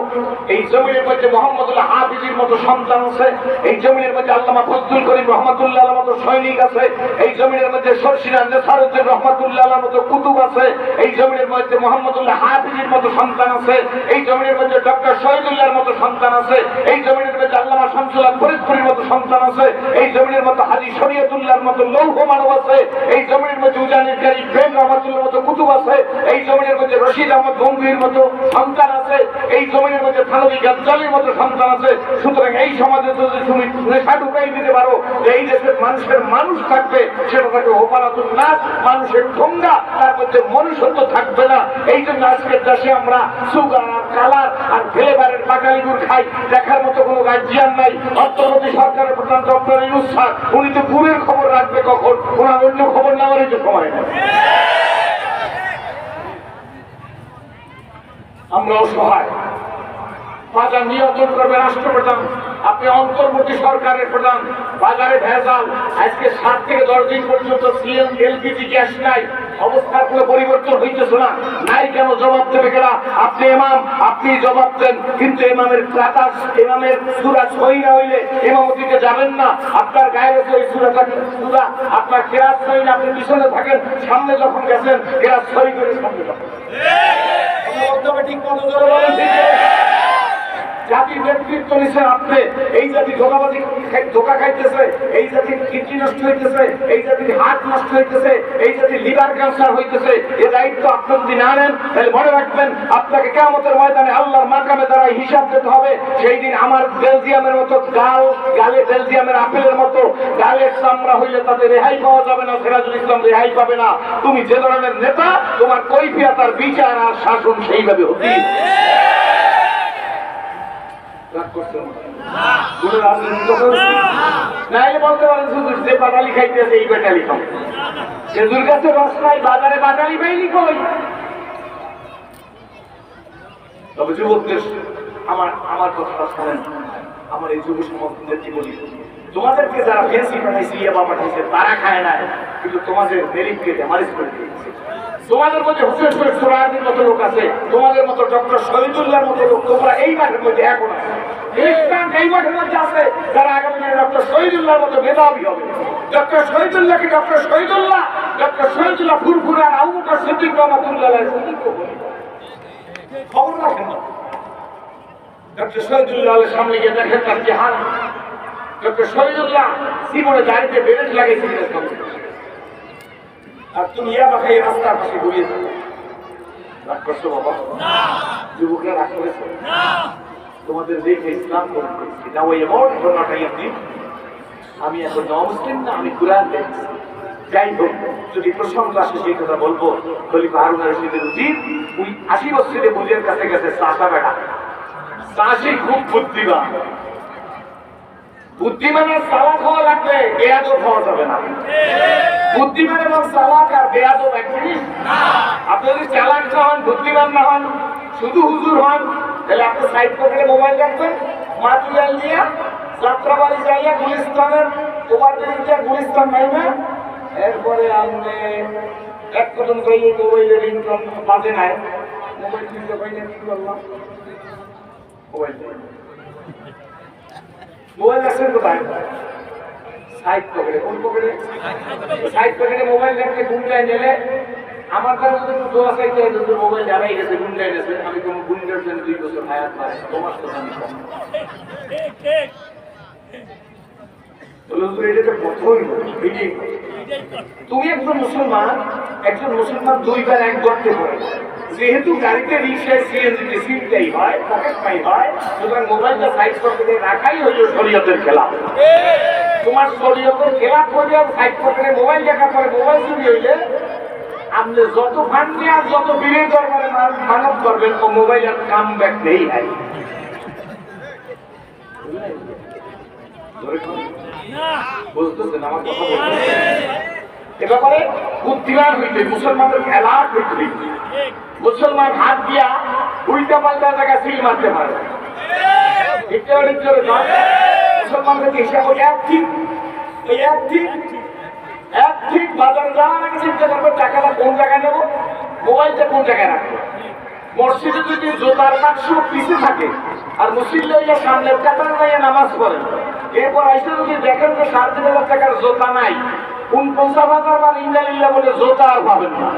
এই জমিনের মধ্যে মোহাম্মদুল্লাহ হাফিজের মতো সন্তান আছে, এই জমিনের মধ্যে আল্লামা ফজলুল করিম রহমাতুল্লাহ মতো সৈনিক আছে, এই জমিনের মধ্যে শর্ষিনা নেসারউদ্দিন রহমাতুল্লাহ মতো কুতুব আছে, এই জমিনের মধ্যে মোহাম্মদুল্লাহ হাফিজের মতো সন্তান আছে, এই জমিনের মধ্যে ডক্টর শহীদুল্লাহর মতো সন্তান আছে, এই জমিনের মধ্যে আল্লামা শামসুল হক ফরিদপুরের মতো সন্তান আছে, এই জমিনের মতো হাজী শরীয়তুল্লাহর মতো লৌহ মানব আছে, এই জমিনের মধ্যে উজানির কারি প্রেম রহমাতুল্লাহর মতো কুতুব আছে, এই জমিনের মধ্যে রশিদ আহমদ গঙ্গির মতো সন্তান আছে, এই জমিনের মধ্যে থানভী গাজ্জালির মতো সন্তান আছে। সুতরাং এই সমাজে যদি তুমি নেশা ঢুকাই দিতে পারো যে এই দেশের মানুষের মানুষ থাকবে, সেটা থাকে হোপালাতুল নাস, মানুষের ঠোঙ্গা, তার মধ্যে মনুষ্যত্ব থাকবে না। এই জন্য আজকের দেশে আমরা সুগার আর কালার আর ফ্লেভারের বাঙালি গুড় খাই, দেখার মতো কোনো গার্জিয়ান নাই। অর্থনৈতিক সরকারের প্রধান ডক্টর ইউনূস স্যার, উনি তো গুড়ের খবর রাখবে কখন, ওনার অন্য খবর নেওয়ারই তো সময় নেই। আমরা অসহায়, বাজার নিয়ন্ত্রণ করবে রাষ্ট্রপ্রধান, আপনি অন্তর্বর্তী সরকারের প্রধান। বাজারে ভেজাল, আজকে 7 থেকে 10 দিন পর্যন্ত সিএন এলপিজি গ্যাস নাই, অবস্থার কোনো পরিবর্তন হইতেছে না। নাই কেন জবাব দেবে কেনা? আপনি ইমাম, আপনি জবাব দেন, কিন্তু ইমামের ক্রাতাস, ইমামের সূরা সহি না হইলে ইমামতিতে যাবেন না। আপনার গায়ের ওই সূরাটা সূরা আপনার কেরাত সহি না, আপনি পিছনে থাকেন, সামনে যখন গেছেন কেরাত সহি করে সামনে যাবেন। ঠিক মতো জোরে বলেন, ঠিক জাতির নেতৃত্ব নিচ্ছেন আপনি। এই জাতি ধোকাবাজি ধোকা খাইতেছে, এই জাতির কিডনি নষ্ট হইতেছে, এই জাতির হার্ট নষ্ট হইতেছে, এই জাতির লিভার ক্যান্সার হইতেছে। এই দায়িত্ব আপনি যদি না নেন তাহলে মনে রাখবেন আপনাকে কিয়ামতের ময়দানে আল্লাহর মাকামে দাঁড়ায় হিসাব দিতে হবে। সেই দিন আমার বেলজিয়ামের মতো গালে বেলজিয়ামের আপেলের মতো গালের চামড়া হইলে তাদের রেহাই পাওয়া যাবে না, সিরাজুল ইসলাম রেহাই পাবে না। তুমি যে ধরনের নেতা, তোমার কৈফিয়ত আর বিচার আর শাসন সেইভাবে হতে বলতে পারেন যে বাটালি খাইতেছে এই বাটালি খাবে, খেজুর গাছে রস নাই, বাজারে বাটালি পাইনি কই। তবে যুবকদের আমার কথাটা শোনেন, আমার এই যুব সমাজকে বলি, তোমাদেরকে যারা ফেন্সি পাঠাইছে, ইয়া বাবা পাঠাইছে, তারা খায় না, কিন্তু তোমাদের মেরিটকে ড্যামারেজ করে দিয়েছে। তোমাদের মধ্যে হুসেন শরীফ সোহরাওয়ার্দীর মতো লোক আছে, তোমাদের মতো ডক্টর শহীদুল্লাহর মতো লোক তোমরা এই মাঠের মধ্যে এখন আছে। খ্রিস্টান এই মাঠের মধ্যে আছে যারা আগামী দিনে ডক্টর শহীদুল্লাহর মতো মেধাবী হবে। ডক্টর শহীদুল্লাহকে ডক্টর শহীদুল্লাহ ফুরফুরে আর আবু বকর সিদ্দিক রহমাতুল্লাহ খবর রাখেন না। ডক্টর শহীদুল্লাহের সামনে গিয়ে দেখেন তার চেহারা। ডক্টর শহীদুল্লাহ জীবনে দাঁড়িয়ে বেরেট লাগাইছে আর তুমি ইয়াবা খাই রাস্তার পাশে ঘুরিয়ে থাকো। রাগ করছো বাবা? যুবকরা রাগ করেছো? তোমাদের দেখে ইসলাম গ্রহণ করেছি না, ওই এমন ঘটনাটাই আপনি। আমি এখন নমুসলিম না, আমি কুরআন দেখছি। যাই হোক, যদি প্রসঙ্গ আসে সেই কথা বলবো। খলিফা হারুন আর রশিদের উজির 80 বছরের বুঝের কাছে গেছে চাষা বেড়া। চাষি খুব বুদ্ধিমান, বুদ্ধিমানের চালাক হওয়া লাগবে, বেয়াদব হওয়া যাবে না। বুদ্ধিমান এবং চালাক আর বেয়াদব এক জিনিস। আপনি যদি চালাক না হন, বুদ্ধিমান না হন, শুধু হুজুর হন, তাহলে আপনি সাইড পকেটে মোবাইল রাখবেন, মাতুয়াল নিয়ে যাত্রাবাড়ি যাইয়া গুলিস্তানের ওভারব্রিজে গুলিস্তান নাইবে, এরপরে আপনি এক কদম কইলে মোবাইলের রিংটোন বাজে নাই, মোবাইল কিনতে পাইলে কি করলাম? মোবাইল রাখছেন কোথায়? সাইড পকেটে। কোন পকেটে? সাইড পকেটে মোবাইল রাখতে গুন্ডায় নিলে আমার কাছে যদি দোয়া চাইতে হয়, যদি মোবাইল হারাই গেছে, গুন্ডায় গেছে, আমি কোনো গুন্ডার জন্য 2 বছর হায়াত পাই, তোমার কথা আমি কম। তুমি একজন মুসলমান 2 বার 1 গর্তে পড়ে। যেহেতু গাড়িতে রিক্সায় সিএনজিতে সিটটাই হয়, পকেট পাই হয়, সুতরাং মোবাইলটা সাইড পকেটে রাখাই হইল শরীয়তের খেলাফ। তোমার শরীয়তের খেলাফ হইলে সাইড পকেটে মোবাইল রাখার পরে মোবাইল চুরি হইলে আপনি যত ফান্ড নিয়ে যত বিলের দরবারে মানব করবেন, ও মোবাইল আর কাম ব্যাক নেই। বুঝতেছেন আমার কথা? বলতে এ ব্যাপারে বুদ্ধিমান হইতে, মুসলমানদের খেলা হইতে, মুসলমান হাত দিয়া উল্টা পাল্টা জায়গা সিল মারতে পারে। মুসলমানদেরকে হিসাব এক ঠিক বাজার যাওয়ার আগে চিন্তা করবে টাকাটা কোন জায়গায় নেবো, মোবাইলটা কোন জায়গায় রাখবে? মসজিদে যদি জোতার বাক্স পিছিয়ে থাকে আর মুসলিম লইয়া সামনের কাতারে যাইয়া নামাজ পড়েন, এরপর আইসে যদি দেখেন যে 3,500 টাকার জোতা নাই, 49,000 বার ইন্নালিল্লাহ বলে জোতা আর পাবেন না।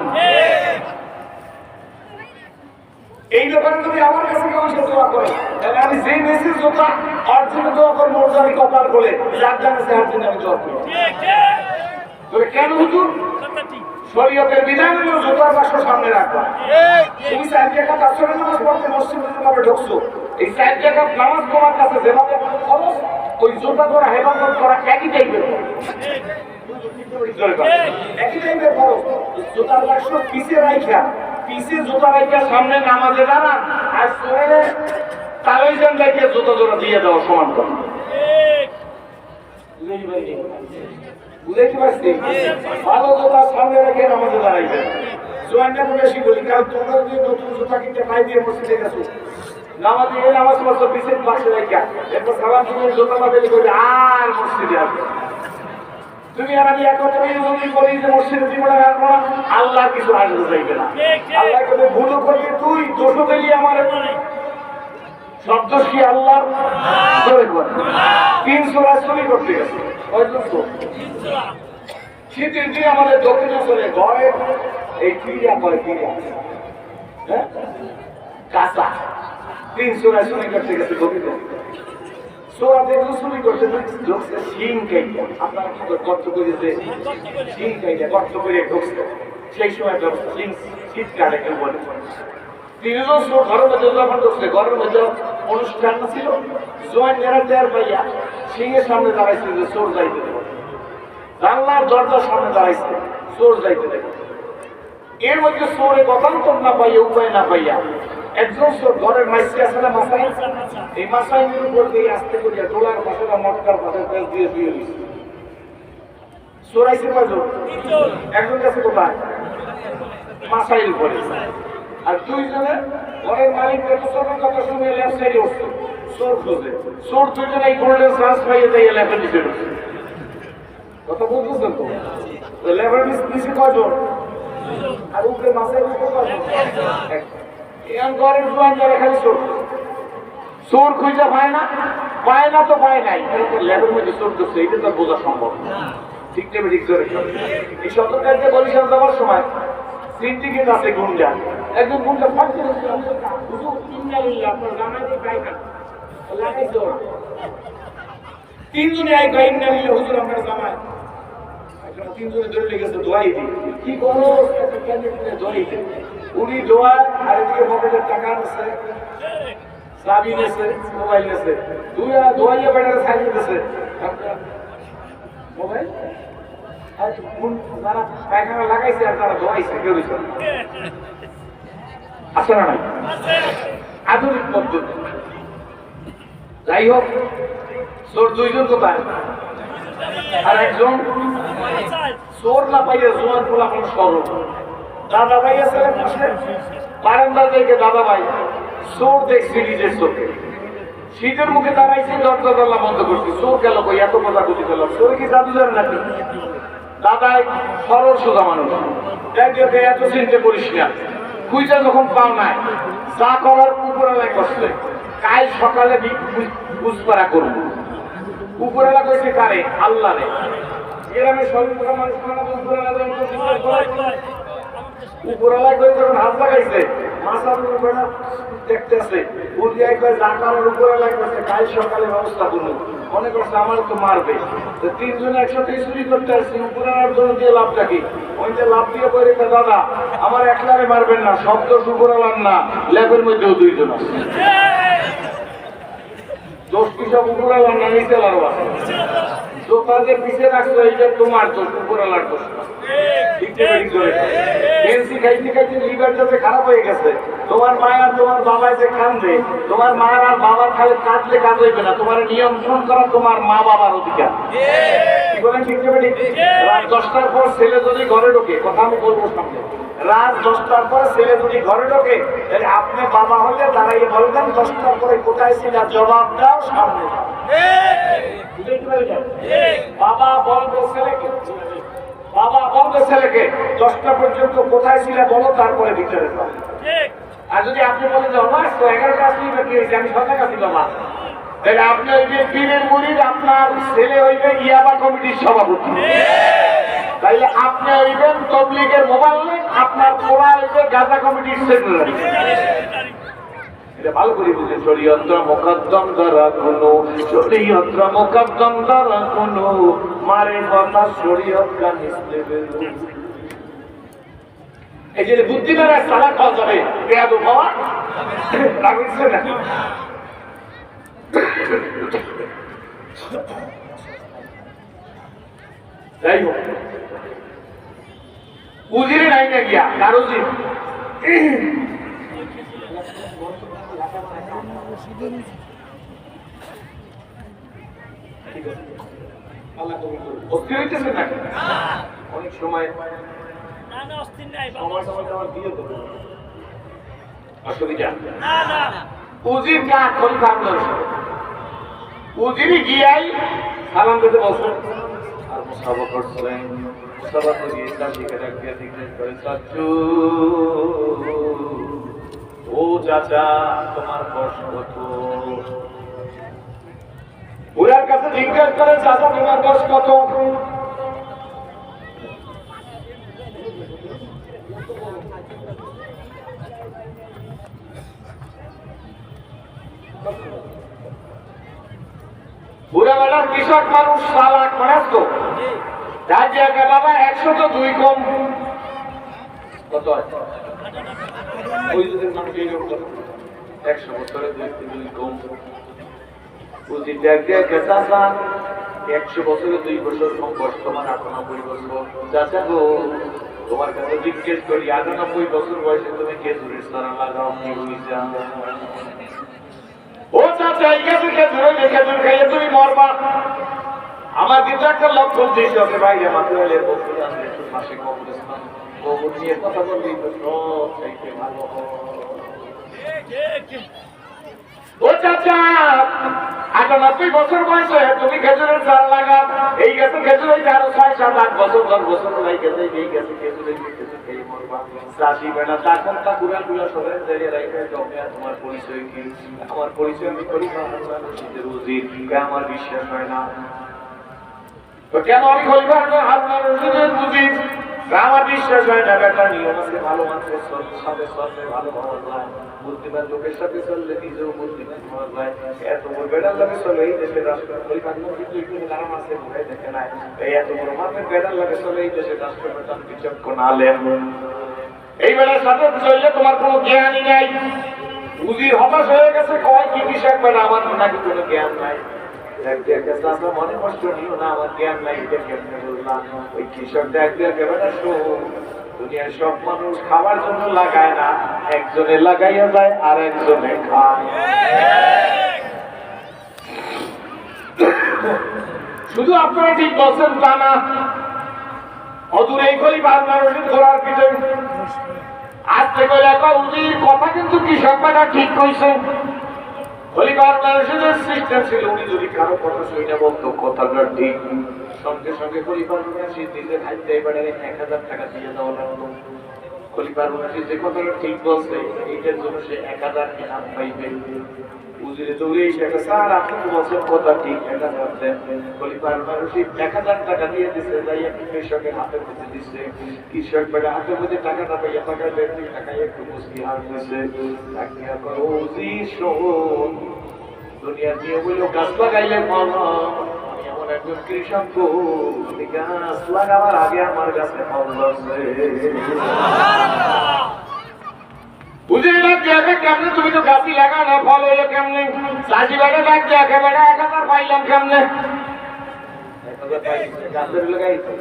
এই ব্যাপারে যদি আমার কাছে কেউ এসে দোয়া করে, তাহলে আমি যে মেসেজ জোতা অর্জনে দোয়া করবো, ওর আমি কপাল বলে যার জানাচ্ছে আর জন্য আমি দোয়া করি। তবে কেন হুজুর? শরীয়তের বিধান হলো জোতার বাক্স সামনে রাখবা। তুমি 4 রাকাত আসরের নামাজ পড়তে মসজিদে যেভাবে ঢুকছো, এই 4 রাকাত নামাজ তোমার কাছে যেভাবে খরচ, ওই জোতা ধরা হেফাজত করা একই টাইপের একই টাইপের খরচ। জোতার বাক্স পিছিয়ে রাখা, পিছিয়ে জোতা রাখা সামনে নামাজে দাঁড়ান, আর শরীরে তালইজান রেখে জুতো জোড়া দিয়ে দেওয়া সমান কথা। বুঝাইতে পারছি? ভালো জোতা সামনে রেখে নামাজে দাঁড়াইবে। জোয়ানটা তো বেশি বলি, কারণ তোমরা যদি নতুন জুতা কিনতে পাই দিয়ে মসজিদে গেছো, নামাজে নামাজ পড়ছো পিছের পাশে রেখা, এরপর সালাম তুমি জোতা বাদলি করবে আর মসজিদে আসবে। তুমি আর আমি একত্রে যদি বলি যে মসজিদে জীবনে রাখবো না, আল্লাহ কিছু আসবে চাইবে না। আল্লাহ কিন্তু ভুলও করবি তুই, দোষও দিলি আমার। শব্দ কি আল্লাহ? 3 সূরা শুরু করতে গেছে। শীতের দিন আমাদের দক্ষিণ অঞ্চলে ঘরে এই ক্রিয়া করে, ক্রিয়া হ্যাঁ কাঁচা 3 সূরা শুরু করতে গেছে। দক্ষিণ সোয়া দেখলো শুরু করতে ঢুকছে শিং কাইটা। আপনারা কি গর্ত করেছে? শিং কাইটা গর্ত করে ঢুকছে। সেই সময় শিং শীত কাটে কেউ বলে। তিনজন ঘরের মধ্যে যখন ঢুকছে, ঘরের মধ্যে অনুষ্ঠান ছিল, জোয়ান যারা দেয়ার পাইয়া সিংহের সামনে দাঁড়াইছে যে চোর যাইতে দেবে, জানলার দরজার সামনে দাঁড়াইছে চোর যাইতে দেবে। এর মধ্যে চোরে গতান্তর না পাইয়া, উপায় না পাইয়া, একজন চোর ঘরের মাইসি আছে না মাসাই, এই মাসাইনের উপর দিয়ে আস্তে করিয়া ডোলার পাশে মটকার পাশে পেঁচ দিয়ে দিয়ে দিচ্ছে। চোর আইসে কয়জন? একজন কাছে কোথায়? মাসাইল উপরে। আর 2 জনে ঘরের মালিক চোরের কথা শুনে লেফট সাইডে উঠছে, চোর খুঁজে। চোর 2 জনে এই গোল্ডেন চান্স পাইয়ে যাইয়া লেফের নিচে ঢুকছে। কথা বুঝতেছেন তো? লেফের নিচে কয়জন? আর উপরে মাসাইল উপরে কয়জন? এখন ঘরের জোয়ান যারা খালি চোর, চোর খুঁজে পায় না, পায় না তো পায় নাই, লেফের মধ্যে চোর ঢুকছে, এটা তো বোঝা সম্ভব। ঠিক নেবে ঠিক করে। এই সতর্কারকে বলিশান যাওয়ার সময় সিন্ডিকেট আছে গুন্ডা, একজন গুন্ডা ফাঁকতে তিনজনে আই গাইন না নিলে হুজুর আপনার জামায় 3 জনে ধরে লেগেছে দোয়াই দিই। কি করো? দোয়াই দিই। উনি দোয়া আর এদিকে পকেটের টাকা নিচ্ছে, চাবি নিচ্ছে, মোবাইল নিচ্ছে, দোয়াইয়া বেড়ারে সাইড দিচ্ছে মোবাইল। আর যারা পায়খানা লাগাইছে আর তারা দোয়াইছে, কেউ দিচ্ছে আছে না নাই? আধুনিক পদ্ধতি। যাই হোক, চোর 2 জন কোথায়? আর একজন চোর না পাইয়া জোয়ান পোলা কোনো সরল দাদা ভাই আছে বারান্দা থেকে, দাদা ভাই চোর দেখছি নিজের চোখে, শীতের মুখে দাঁড়াইছি, দরজা জানলা বন্ধ করছি, চোর গেল কই, এত কথা বুঝি ফেললাম। চোর কি জাদু জানে নাকি? দাদাই সরল সোজা মানুষ, এত চিন্তা করিস না, খুঁজা যখন পাও নাই, যা করার উপরালায় করছে, কাল সকালে বুঝপাড়া করবো। উপরালা কইছে কারে? আল্লাহ রে। গ্রামে সর্বপ্রথম মানুষ উপরালায় কই যখন হাত লাগাইছে, মাথার উপরে দেখতেছে, বুঝিয়াই কয় যা করার উপরালায় করছে, কাল সকালে ব্যবস্থা করবো। মনে করছে আমার তো মারবে, 3 জনে একসাথে চুরি করতে আসছি, উপরালার জন্য দিয়ে লাভটা কি? ওই যে লাভ দিয়ে বলে, দাদা আমার একলারে মারবেন না, শব্দ উপরালার না, ল্যাবের মধ্যেও 2 জন আছে। দোষ কি সব উপরালার না, নিচে লারবা? জোতাকে পিছিয়ে রাখছো, এইটা তোমার দোষ, উপরালার দোষ। খাইতে খাইতে লিভার যাতে খারাপ হয়ে গেছে, তোমার মায়ের আর তোমার বাবা যে কান্দে, তোমার মায়ের আর বাবার খালি কাঁদলে কাজ হইবে না, তোমার নিয়ন্ত্রণ করা তোমার মা বাবার অধিকার। কি বলেন? ঠিক যাবে ঠিক। রাত 10টার পর ছেলে যদি ঘরে ঢোকে, কথা আমি বলবো সামনে, রাত 10টার পর ছেলে যদি ঘরে ঢোকে, তাহলে আপনি বাবা হলে দাঁড়াইয়ে বলবেন 10টার পরে কোথায় ছিল, জবাব দাও সামনে। বাবা বলবে ছেলেকে, বাবা বলবে আপনার ছেলেকে 10টা পর্যন্ত কোথায় ছিল বলো, তারপরে ভিতরে যাও। আর যদি আপনি বলেন যে আমার তো 11টা আসলেই বা কি হয়েছে, আমি 6 টাকা ছিল না, তাহলে আপনি হইবে পীরের মুরিদ, আপনার ছেলে হইবে ইয়াবা কমিটির সভাপতি। তাইলে আপনি হইবেন তবলিগের মোবাল্লিগ, আপনার পোড়া হইবে গাজা কমিটির সেক্রেটারি। এটা ভালো করে বুঝে। শরীয়ত মুকদ্দম দ্বারা কোনো, শরীয়ত মুকদ্দম দ্বারা কোনো, মারে কথা শরীয়ত কা নিসলে বেরু। এই যে বুদ্ধিমানের সালা খাওয়া যাবে, বেয়াদব হওয়া লাগছে না। যাই হোক, উজিরে নাই না গিয়া কারো জি অনেক সময় অসুবিধা উজির কা খলিফা উজিরি গিয়াই সালাম দিতে বলছেন আর মুসাফা করছিলেন। মুসাফা করে চাচিকে ডাকিয়ে জিজ্ঞেস করে, চাচু ও চাচা তোমার বয়স কত? বুড়ার কাছে জিজ্ঞেস করে, চাচা তোমার বয়স কত? বুড়া বেলা কৃষক মানুষ, সালাক মানে তো বাবা 102 কম কত আছে? ওই যুগের মানুষ এই রকম 100 বছরে 2 কম। বুঝি দেখে 100 বছরে 2 বছর কম, বর্তমান 98 বছর। চাচা গো তোমার কাছে জিজ্ঞেস করি, 98 বছর বয়সে তুমি খেজুরের চারা লাগাও, কি হয়েছে? ও চাচা এই গাছে খেজুর খাইয়ে তুমি মরবা। আমার কিন্তু একটা লক্ষ্য উদ্দেশ্য আছে ভাই, আমাকে হলে মাসে কবর নিয়ে কথা বললি তো সব চাইতে ভালো হয়। ও চাচা 98 বছর বয়সে তুমি খেজুরের চারা লাগা, এই গাছে খেজুর হয়েছে আরো 6-7-8 বছর 10 বছর হয়ে গেছে, এই গাছে খেজুর খেয়ে মরবা। চাষি বেলা তখন তা গুড়া গুড়া সবাই দাঁড়িয়ে রাখবে, তোমার পরিচয় কি? আমার পরিচয় আমি করি আমার বিশ্বাস হয় না। তো কেন আমি খলিফা হারুন রশিদের মুজিব? আমার বিশ্বাস হয় না। বেটা নিয়ম আছে, ভালো মানুষের সাথে চললে ভালো হওয়া যায়, বুদ্ধিমান লোকের সাথে চললে নিজেও বুদ্ধিমান হওয়া যায়। এত বড় বেটার লাগে চলে এই দেশের রাষ্ট্র খলিফার মধ্যে কিন্তু কারণ আছে, ভয় দেখে নাই। এই এত বড় মাপের বেটার লাগে চলে এই দেশের রাষ্ট্রপ্রধান বিচক্ষণ আলেম। এই বেটার সাথে চললে তোমার কোনো জ্ঞানই নাই। উজির হতাশ হয়ে গেছে, কয় কি কৃষক বেটা, আমার নাকি কোনো জ্ঞান নাই। মনে কষ্ট নিও না, আমার জ্ঞান নাই, এটা কেমনে বললাম? ওই কৃষকটা দুনিয়ার সব মানুষ খাওয়ার জন্য লাগায় না, একজনে লাগাইয়া যায় আর একজনে খায়। শুধু আপনারা ঠিক বলছেন তা না, অদূর এই করি বাংলা রশিদ ঘোরার পিছনে আজ থেকে লেখা উজির কথা কিন্তু কৃষক বেটা ঠিক কইছে। খলিফার রশিদের সিস্টেম ছিল, উনি যদি কারো কথা শুনে বলতো কথাটা ঠিক, সঙ্গে সঙ্গে খলিফার রশিদ দিতে খাইতে এবারে 1000 টাকা দিয়ে দেওয়া লাগলো। খলিফার রশিদ যে কথাটা ঠিক বলছে, এইটার জন্য সে 1000 ইনাম পাইবে। উজিরে দৌড়ে এসে স্যার আপনি তো বলছেন কথা ঠিক, 1000 দেন। খলিফার রশিদ 1000 টাকা দিয়ে দিচ্ছে, যাই একটু কৃষকের হাতে মধ্যে দিচ্ছে। কৃষক বেড়ে হাতের মধ্যে টাকাটা পাইয়া টাকা দেন, টাকায় একটু মুসকি হার হয়েছে। উজির শোন, দুনিয়ার নিয়ম হইল গাছ লাগাইলে ফল হয়। আমি এমন একজন কৃষক, গাছ লাগাবার আগে আমার গাছে ফল ধরছে। বুঝলি না কেমনে? তুমি তো গাছই লাগা না, ফল হইলো কেমনে? চাষি বেড়ে ডাকছে একেবারে 1000 পাইলাম কেমনে? 1000 পাইলাম গাছের লাগাইছে।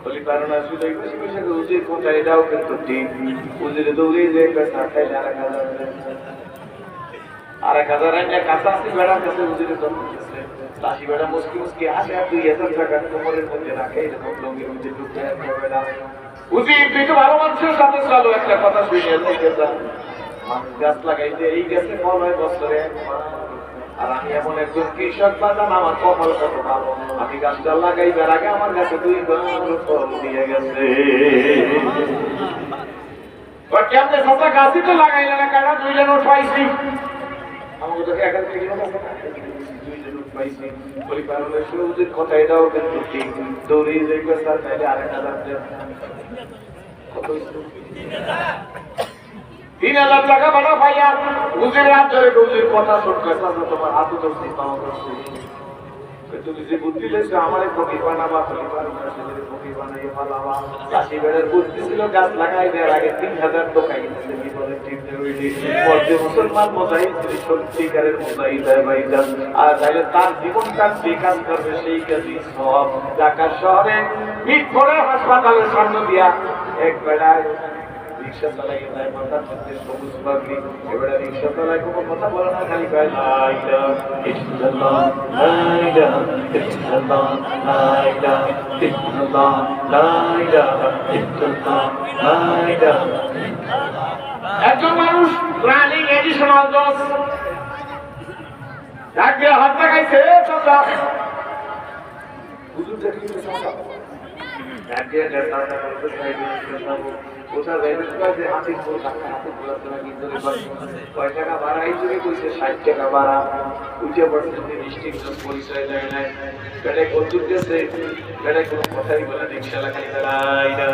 খলিফার রশিদ ওই খুশি খুশি উজির কোথায়, এটাও কিন্তু ঠিক। উজিরে দৌড়ে যে পেশা খাইলে 1000 আইনা কাঁচা আসি বেড়ার কাছে উজিরে জন্মেছে। চাষি বেড়া মুসকি মুসকি আসে আর 2000 টাকা কোমরের মধ্যে রাখে, এরকম লঙ্গির মধ্যে ঢুকে বেড়া। উজির তুই তো ভালো মানুষের সাথে চলো, একটা কথা শুনিয়ে দিতে চান। গাছ লাগাইতে এই গাছে ফল হয় বছরে 1 আর আমি এমন একজন কৃষক বাজান, আমার কপাল কত ভালো, আমি গাছটা লাগাইবার আগে আমার কাছে 2 বার ফল দিয়ে গেছে। কেমনে সস্তা গাছই তো লাগাইলে না কেন? 2 জন উঠাইছি আমাকে তো এখান থেকে পাইছি পরিবারের শুরুর কথা, এটাও কিন্তু ঠিক। দৌড়ি যে স্যার তাইলে 8,000 কত 3,000 টাকা বানা পাইয়া বুঝির হাত ধরে বুঝির কথা শুনতে তোমার হাত ধরছি পাওয়া করছি। তুমি যে বুদ্ধি লেছো আমারে ফকির বানাবা, পরিবার ফকির বানাই পালাবা। চাষি বেড়ের বুদ্ধি ছিল গাছ লাগাই দেওয়ার আগে 3,000 টাকা কিনছে। বিপদের টিপতে হইলে মধ্যে মুসলমান মোজাহিদ যদি সত্যিকারের মোজাহিদ হয় ভাইজান, আর তাহলে তার জীবনটা যে কাজ করবে সেই কাজই সব। ঢাকা শহরে ইট পড়ে হাসপাতালের সামনে দিয়া এক বেড়ায় রিক্সা চালাইয়ে যায়, মাথার মধ্যে সবুজ পাগড়ি। এবারে রিক্সা চালায় কোনো কথা বলে না, খালি কয় লা ইলাহা ইল্লাল্লাহ, লা ইলাহা ইল্লাল্লাহ, লা ইলাহা ইল্লাল্লাহ, লা ইলাহা ইল্লাল্লাহ, লা ইলাহা। একজন মানুষ প্রাণী এডিশনাল দোষ ডাকে হত্যা খাইছে চাচা হুজুরটা কি চাচা ডাকে চাচা করতে চাইবে কোথা যাইবে যে হাতির ফুল টাকা হাতে ফুলাতে নাকি ধরে কয় টাকা ভাড়া হিসেবে কইছে 60 টাকা ভাড়া। উঠে পড়ছে ডিস্ট্রিক্ট পরিচয় দেয় নাই, বেটায় কদ্দুর গেছে, বেটায় কোনো কথাই বলে রিক্সা লাগাই দাঁড়াই না।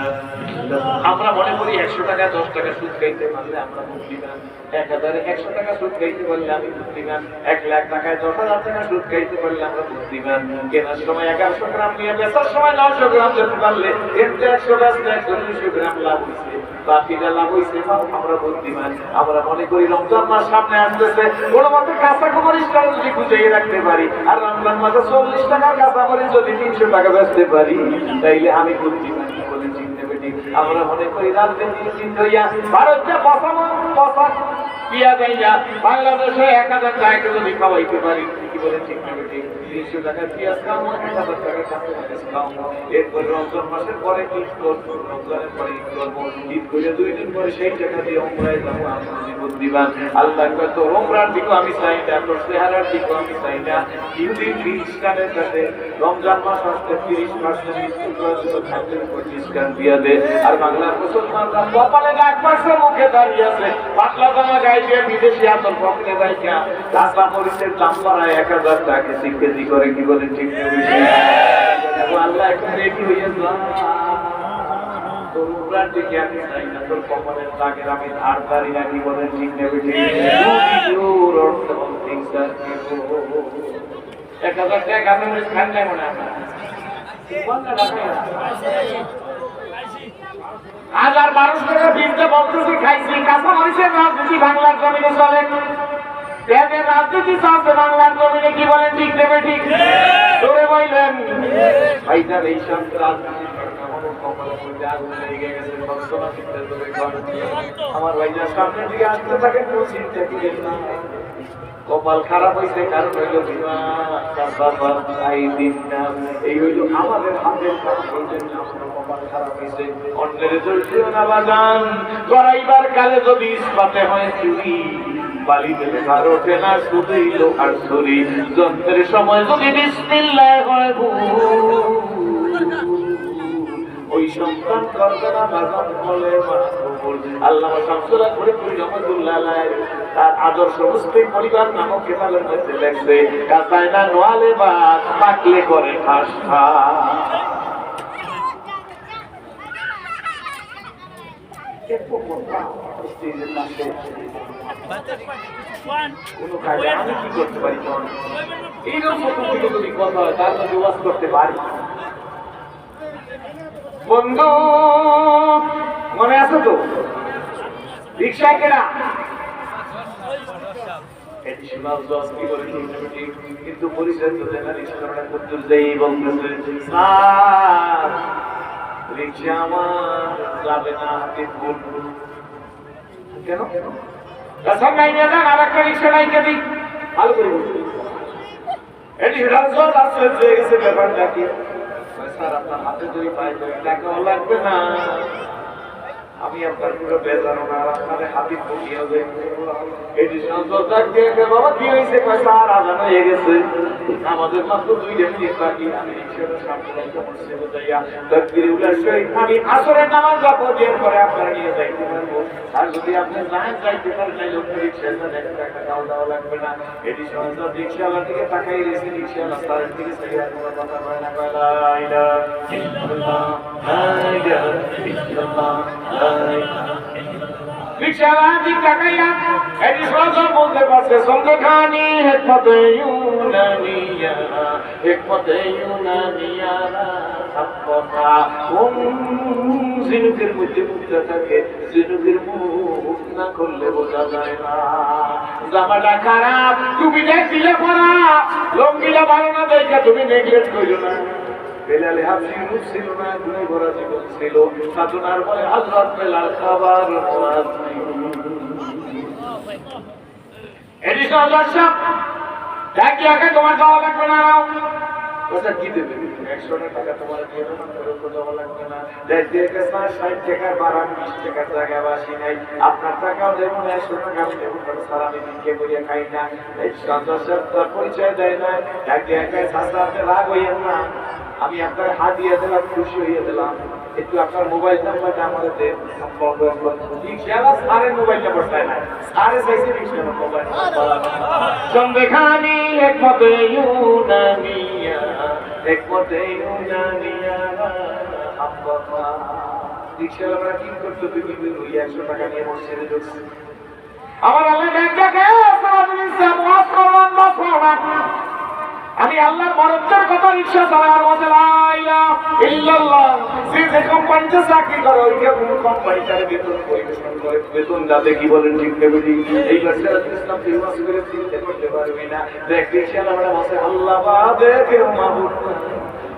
আমরা মনে করি 100 টাকা 10 টাকা সুদ খাইতে পারলে আমরা বুদ্ধিমান, 1000 100 টাকা সুদ খাইতে পারলে আমি বুদ্ধিমান, 1 লাখ টাকায় 10,000 টাকা সুদ খাইতে পারলে আমরা বুদ্ধিমান। কেনার সময় 1100 গ্রাম নিয়ে বেচার সময় 900 গ্রাম যেতে পারলে এর 100 বেচলে 100 গ্রাম লাভ হয়েছে, বাকিটা লাভ হয়েছে। আমরা বুদ্ধিমান, আমরা মনে করি রমজান মাস সামনে আসতেছে, কোনো মতে কাঁচা মরিচটা যদি বুঝিয়ে রাখতে পারি, আর রমজান মাসে 40 টাকার কাঁচা মরিচ যদি 300 টাকা বেচতে পারি, তাইলে আমি বুদ্ধিমান কি বলে চিনতে পারি। আমরা মনে করি রাজনীতি চিন্তা হইয়া ভারতকে পচা পিয়া যাইয়া বাংলাদেশে 1,000 টাকা যদি খাওয়াইতে পারি, কি বলে চিনতে পারি। 300 টাকার পেঁয়াজ খাও, 1,000 টাকার কাঁচা মরিচ খাও। এরপরে রমজান মাসের পরে ঈদ করবো, রমজানের পরে ঈদ করবো, ঈদ করে 2 দিন পরে সেই টাকা দিয়ে উমরায় যাবো। আমি বুদ্ধিমান, আল্লাহ তো উমরার দিকেও আমি চাই না, তোর চেহারার দিকেও আমি চাই না। ইহুদি খ্রিস্টানের কাছে রমজান মাস আসতে 30% খাদ্যের উপর ডিসকাউন্ট দিয়ে দে, আর বাংলার মুসলমানরা কপালে ডাক পাশে মুখে দাঁড়িয়ে আছে, পাতলা জামা গায়ে দিয়ে বিদেশি আতর পকেটে যায় কিনা, কাঁচা মরিচের দাম বাড়ায় 1,000 টাকা কেজি করে, কি বলে ঠিক নেই। আল্লাহ এখন রেডি হয়ে তোর উপরার দিকে আমি চাই না, তোর কপালের দাগের আমি ধার দাঁড়ি না, কি বলে ঠিক নেবে। 1,000 টাকা আমি খান নাই মনে হয়। হাজার 1200 টাকা বিলতে বলতেছি খাইছি, কাঁচা মরিচের রাজনীতি বাংলার জমিনে চলে, পেঁয়াজের রাজনীতি চলছে বাংলার জমিনে, কি বলেন ঠিক নেবে ঠিক? ধরে বললেন ভাইজান এই সব রাজনীতি আমার ভাইজান সামনের দিকে আসতে থাকে, চিন্তা করেন না। কপাল খারাপ হয়েছে কারণ হইল এই হইল আমাদের হাতের কপাল খারাপ হয়েছে। অন্যের চলছিল না বাজান, করাইবার কালে যদি ইস্পাতে হয় চুরি, বালি দেবে আর ওঠে না শুধুই লোহার ছুরি, যন্ত্রের সময় যদি বিসমিল্লাহ হয় ওই সন্তান করবে না বাজান বলে আল্লামা শামসুল ফরিদপুর রহমাতুল্লাহ আলাইহি তার আদর্শ মুসলিম পরিবার নামক কিতাবের মধ্যে লেখছে, কাঁচায় না নোয়ালে বা পাকলে করে ঠাস আমি কি করতে পারি? এইরকম যদি কথা হয় তার মধ্যে ওয়াজ করতে পারি। বন্ধু মনে আছে তো রিক্সায় কেনা কিন্তু পরিচয় তো দেয় না, রিক্সা করতে যাই বলতেছে রিক্সা আমার যাবে না, কেন সব নাই নিয়ে যান, আর একটা রিক্সা নাই কেদি ভালো করে বলতে এটি রাজল আসলে হয়ে গেছে ব্যাপারটা কি। স্যার আপনার হাতে যদি পাই টাকাও লাগবে না, আমি আপনার পুরো বেজানো না, আপনার হাতি ফুটিয়ে যাই। এটি সঞ্চয় দেখে বাবা কি হয়েছে, পয়সা আর আজান হয়ে গেছে, আমাদের মাত্র 2 মিনিট বাকি। আমি রিক্সাটা সামনে মসজিদে যাইয়া তাকবীর উল্লাস করি, আমি আসরের নামাজ যখন বের করে আপনারা নিয়ে যাইতে পারবো। আর যদি আপনি না যাইতে পারেন তাহলে রিক্সাটা 1 টাকা দাও দেওয়া লাগবে না। এটি সঞ্চয় রিক্সাওয়ালা দিকে তাকাই রয়েছে, রিক্সাওয়ালা তার দিকে চাইয়া কোনো কথা বলে না, কয় লা ইলাহা ইল্লাল্লাহ লা ইলাহা ইল্লাল্লাহ লা ইলাহা রিক্সাওয়ালা দিকে তাকাইয়া এটি সঞ্চয় বলতে পারছে, সন্দেখানি হিকমতে ইউনানিয়া, হিকমতে ইউনানিয়া সাফা কোন জিনুকের মধ্যে মুদ্রা থাকে, জিনুকের মুখ না করলে বোঝা যায় না। জামাটা খারাপ, তুমি দেখছিলে পড়া, লঙ্গিলা ভালো না দেখে তুমি নেগলেক্ট করিও না। বেলালে হাফসি রূপ ছিল না, গুণে ভরা জীবন ছিল, সাধনার বলে হযরত বেলাল খাবার এটি সদস্যপ দেখি আগে তোমার যাওয়া লাগবে না। ওটা কি দেবে? 100 টাকা তোমার দিয়ে দেবো, দেওয়া লাগবে না। দেখতে 60 টাকার বাড়ান 20 টাকার জায়গা বাসি নাই, আপনার টাকাও দেবো না, 100 টাকা আমি দেবো, সারা আমি দিনকে বইয়া খাই না। এই সদস্যপ তোর পরিচয় দেয় না, দেখতে একাই শাস্ত্রাতে রাগ হইয়া না, আমি আপনার হাত দিয়ে দিলাম, খুশি হইয়া দিলাম, একটু আপনার মোবাইল নাম্বারটা আমাদের দেন। রিক্সাওয়ালা সারের মোবাইল নাম্বার চাই না, সারে চাইছে রিক্সাওয়ালা মোবাইল সন্দেখানি হিকমতে ইউনানিয়া, হিকমতে ইউনানিয়া আব্বা। রিক্সাওয়ালা কি করতে তুমি 100 টাকা নিয়ে মসজিদে ঢুকছে। আমার আল্লাহ দেখে আমি আল্লাহর বরত্বের কথা রিক্সা চালার মধ্যে যে কোম্পানিতে চাকরি করে ওই কোম্পানি তার বেতন পরিবেশন করে, বেতন যাতে কি বলেন ঠিক নেবে। এই বাচ্চারা ইসলাম ফেমাস করে চিনতে করতে পারবি না। দেখ রিক্সা আমরা বসে আল্লাহ বাদে কেউ মাহবুব,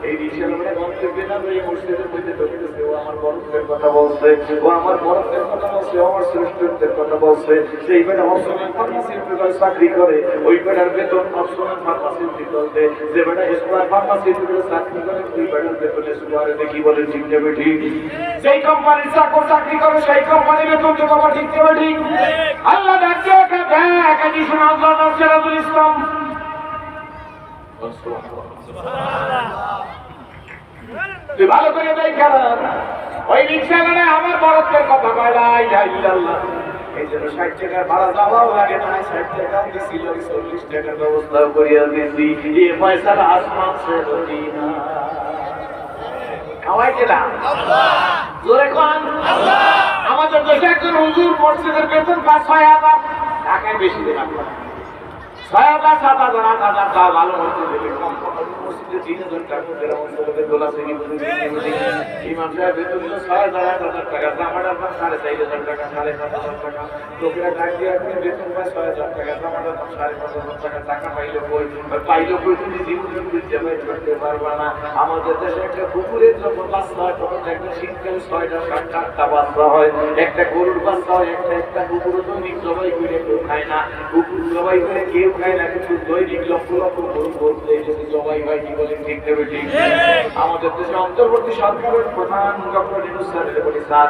এই রিক্সা আমরা মন্তব্যে না, এই মসজিদের মধ্যে ঢুকতেছে, ও আমার বরত্বের কথা বলছে, ও আমার বরত্বের কথা বলছে, আমার শ্রেষ্ঠত্বের কথা বলছে। সেই বেটা অপশনাল ফার্মাসিউটিক্যাল চাকরি করে, ওই বেটার বেতন অপশনাল ফার্মাসিউটিক্যাল দেয়। যে বেটা স্কোয়ার ফার্মাসিউটিক্যাল চাকরি করে, ওই বেটার বেতন স্কোয়ারে দেখি বলে ঠিক নেবে ঠিক। যেই কোম্পানির চাকরি করে সেই কোম্পানির বেতন তো বাবা ঠিক নেবে ঠিক। আল্লাহ দেখে একাকি শোনা সিরাজুল ইসলাম তুই ভালো করে দেখ, ওই রিক্সাওয়ালা আমার বরত্বের কথা কয় না, এই জন্য 60 টাকার ভাড়া যাওয়াও লাগে না, 60 টাকা দিছিল, 40 টাকার ব্যবস্থাও করিয়া দিয়েছি। এই পয়সাটা আসমান সে ধরি না, খাওয়াইছে না জোরে কোন আমাদের দেশে একজন হুজুর মসজিদের বেতন 5-6 টাকায় বেশি দেন, আপনার 6,000 7,000 8,000 টাকা ভালো মসজিদে কম মসজিদে 3,000 টাকা দেওয়া মসজিদে দোলা থেকে ইমাম সাহেব বেতন দিল 6,000 8,000 টাকা, জামাটা আপনার 4,500 টাকা 7,500 টাকা, লোকেরা ডাক দিয়ে আপনি বেতন পায় 6,000 টাকা, জামাটা আপনার 5,500 টাকা, টাকা পাইলো কই তুমি জীবনে জমাই করতে পারবা না। আমাদের দেশে একটা কুকুরের জন্য বাচ্চা হয়, তখন একটা শীতকালে 6টা 7টা বাচ্চা হয়, একটা গরুর বাচ্চা হয়, একটা কুকুরও দৈনিক জবাই করে কেউ খায় না, কুকুর জবাই করে কেউ খায় না, কিন্তু দৈনিক লক্ষ লক্ষ গরু গরুতে যদি জবাই হয় কি বলেন ঠিক দেবে ঠিক। আমাদের দেশে অন্তর্বর্তী সরকারের প্রধান ডক্টর ইউনূস স্যারের বলি, স্যার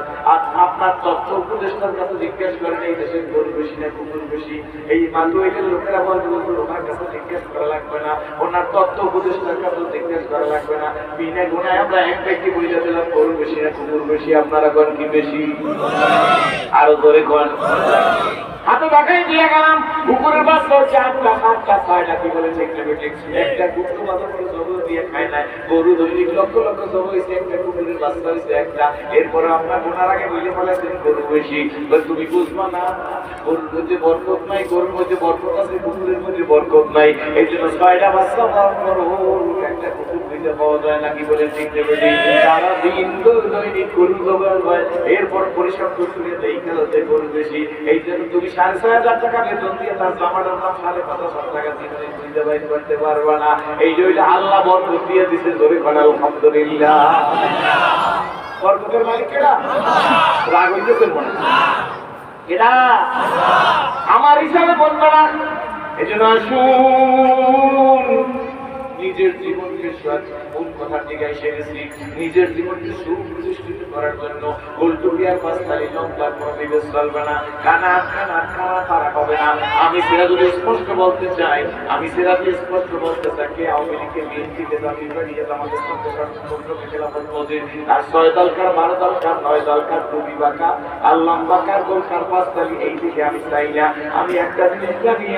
আপনার তথ্য উপদেষ্টার কাছে জিজ্ঞেস করেন এই দেশের গরু বেশি না কুকুর বেশি। এই মালুয়েলের লোকেরা বলতে ওনার কাছে জিজ্ঞেস করা লাগবে না, ওনার তথ্য উপদেষ্টার কাছে জিজ্ঞেস করা লাগবে না, বিনা গুণায় আমরা এক ব্যক্তি বইলে দিলাম গরু বেশি না কুকুর বেশি, আপনারা কোন কি বেশি? আরো ধরে কোন হাতে দেখাই দিয়ে গেলাম, কুকুরের বাচ্চা হচ্ছে 8টা 7টা 6টা কি বলে ঠিক নেবে ঠিক। একটা কুকুর বাচ্চা করে জবর দিয়ে খায় না, গরু দৈনিক লক্ষ লক্ষ জবর হয়েছে, একটা কুকুরের বাচ্চা হয়েছে একটা। এরপরে আমরা বোনার আগে বইলে ফেলাছেন গরু বেশি, তুমি বুঝবা না গরুর মধ্যে বরকত নাই, গরুর মধ্যে বরকত আছে, কুকুরের মধ্যে বরকত নাই। এই জন্য 6টা বাচ্চা একটা কুকুর দিতে পাওয়া যায় না কি বলে ঠিক নেবে ঠিক। সারাদিন দৈনিক গরু জবর হয়, এরপর পরিশ্রম করে দেই খেলাতে গরু বেশি। এই জন্য তুমি 6,500 টাকা বেতন দিয়ে তার জামাটার দাম 5,500 টাকা দিতে জবাই করতে পারবা না। এই যে আল্লাহ বরকত দিয়ে দিছে, জোরে বলেন আলহামদুলিল্লাহ। বরকতের মালিক কেডা? রাগ হইতেছেন মনে কেডা? আমার হিসাবে বলবো না। এই জন্য আসুন নিজের জীবনকে মূল কথার দিকে এসে গেছি, নিজের জীবনকে সুপ্রতিষ্ঠিত করার জন্য গোলটুকিয়ার পাঁচতালি লঙ্কার কোনো বিবেচ চলবে না, খানা খারাপ হবে না। আমি সিরাজুল স্পষ্ট বলতে চাই, আমি সিরাজুল স্পষ্ট বলতে চাই, কে আওয়ামী লীগের বিএনপিকে জাতীয় পার্টিকে আমাদের খেলাফত মসজিদ আর 6 দলকার 12 দলকার 9 দলকার 2 বিভাগা আর লম্বাকার গোলকার পাঁচতালি এই দিকে আমি চাই না। আমি একটা জিনিস জানি,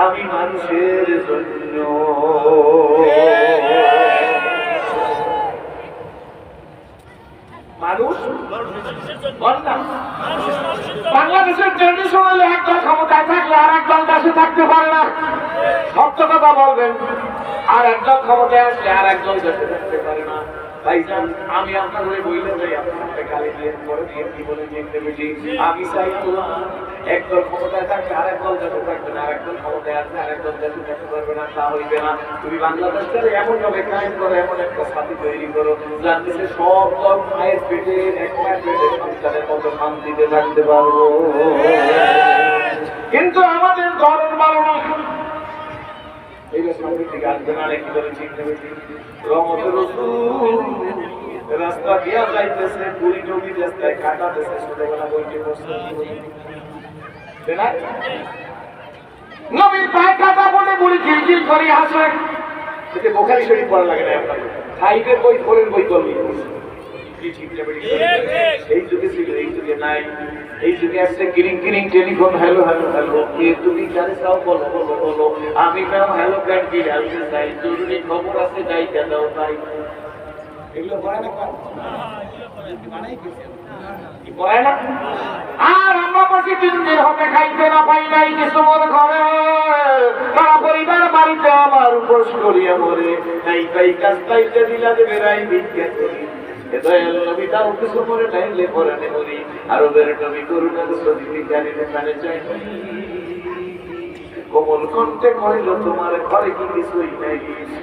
আমি মানুষের জন্য। মানুষ বাংলাদেশের ট্রেডিশন হলে একদল ক্ষমতায় থাকলে আর একদল দেশে থাকতে পারে না, সত্য কথা বলবেন। আর একদল ক্ষমতায় আসলে আর একদল দেশে থাকতে পারে না। ভাইজান, আমি আপনার হয়ে বইলে যাই, আপনাকে গালি দিয়ে পরে দিয়ে কি বলে দেখতে বেশি। আমি চাই একদল ক্ষমতায় থাকলে আর একদল দেশে থাকবে না, আর একদল ক্ষমতায় আসলে আর একদল দেশে থাকতে পারবে না, তা হইবে না। তুমি বাংলাদেশটারে এমন ভাবে কায়েম করো, এমন একটা সাথী তৈরি করো যাতে সব দল মায়ের পেটে একটা পেটে সন্তানের মতো শান্তিতে থাকতে পারবো। কিন্তু আমাদের দলের ভালো না, রাস্তা দিয়া যাইতেছে, পুরি জমি রাস্তায় কাটাতেছে, ছোটবেলা বইতে বসে নবীর পায়ে কাটা বলে বুড়ি কিলকিল করে হাসে। বোখারি শরীফ পড়া লাগে না, সাহিত্যের বই ফোরের বই করবি। এই যুগে ছিল, এই যুগে নাই। এই যুগে আসছে কিরিং কিরিং টেলিফোন, হ্যালো হ্যালো হ্যালো, কে তুমি জানে চাও, বলো বলো বলো। আমি ম্যাম হ্যালো কার্ড কি আসতে চাই, জরুরি খবর আছে, যাই কেন তাই। এগুলো পড়ায় না, পড়ায় না। আর আমরা বসে 3 দিন হবে খাইতে না পাই নাই কিছু মোর ঘরে, তারা পরিবার বাড়িতে আমার উপোস করিয়া মরে, নাই তাই কাজ পাইতে দিলা দেবে রাই ভিক্ষা করি। দয়াল নবী তার কিছু মরে টাইলে পরানে মরি, আরবের নবী করুণা সদিকে জানিতে কানে চাই। কোমল কণ্ঠে কহিল তোমার ঘরে কি কিছুই নাই,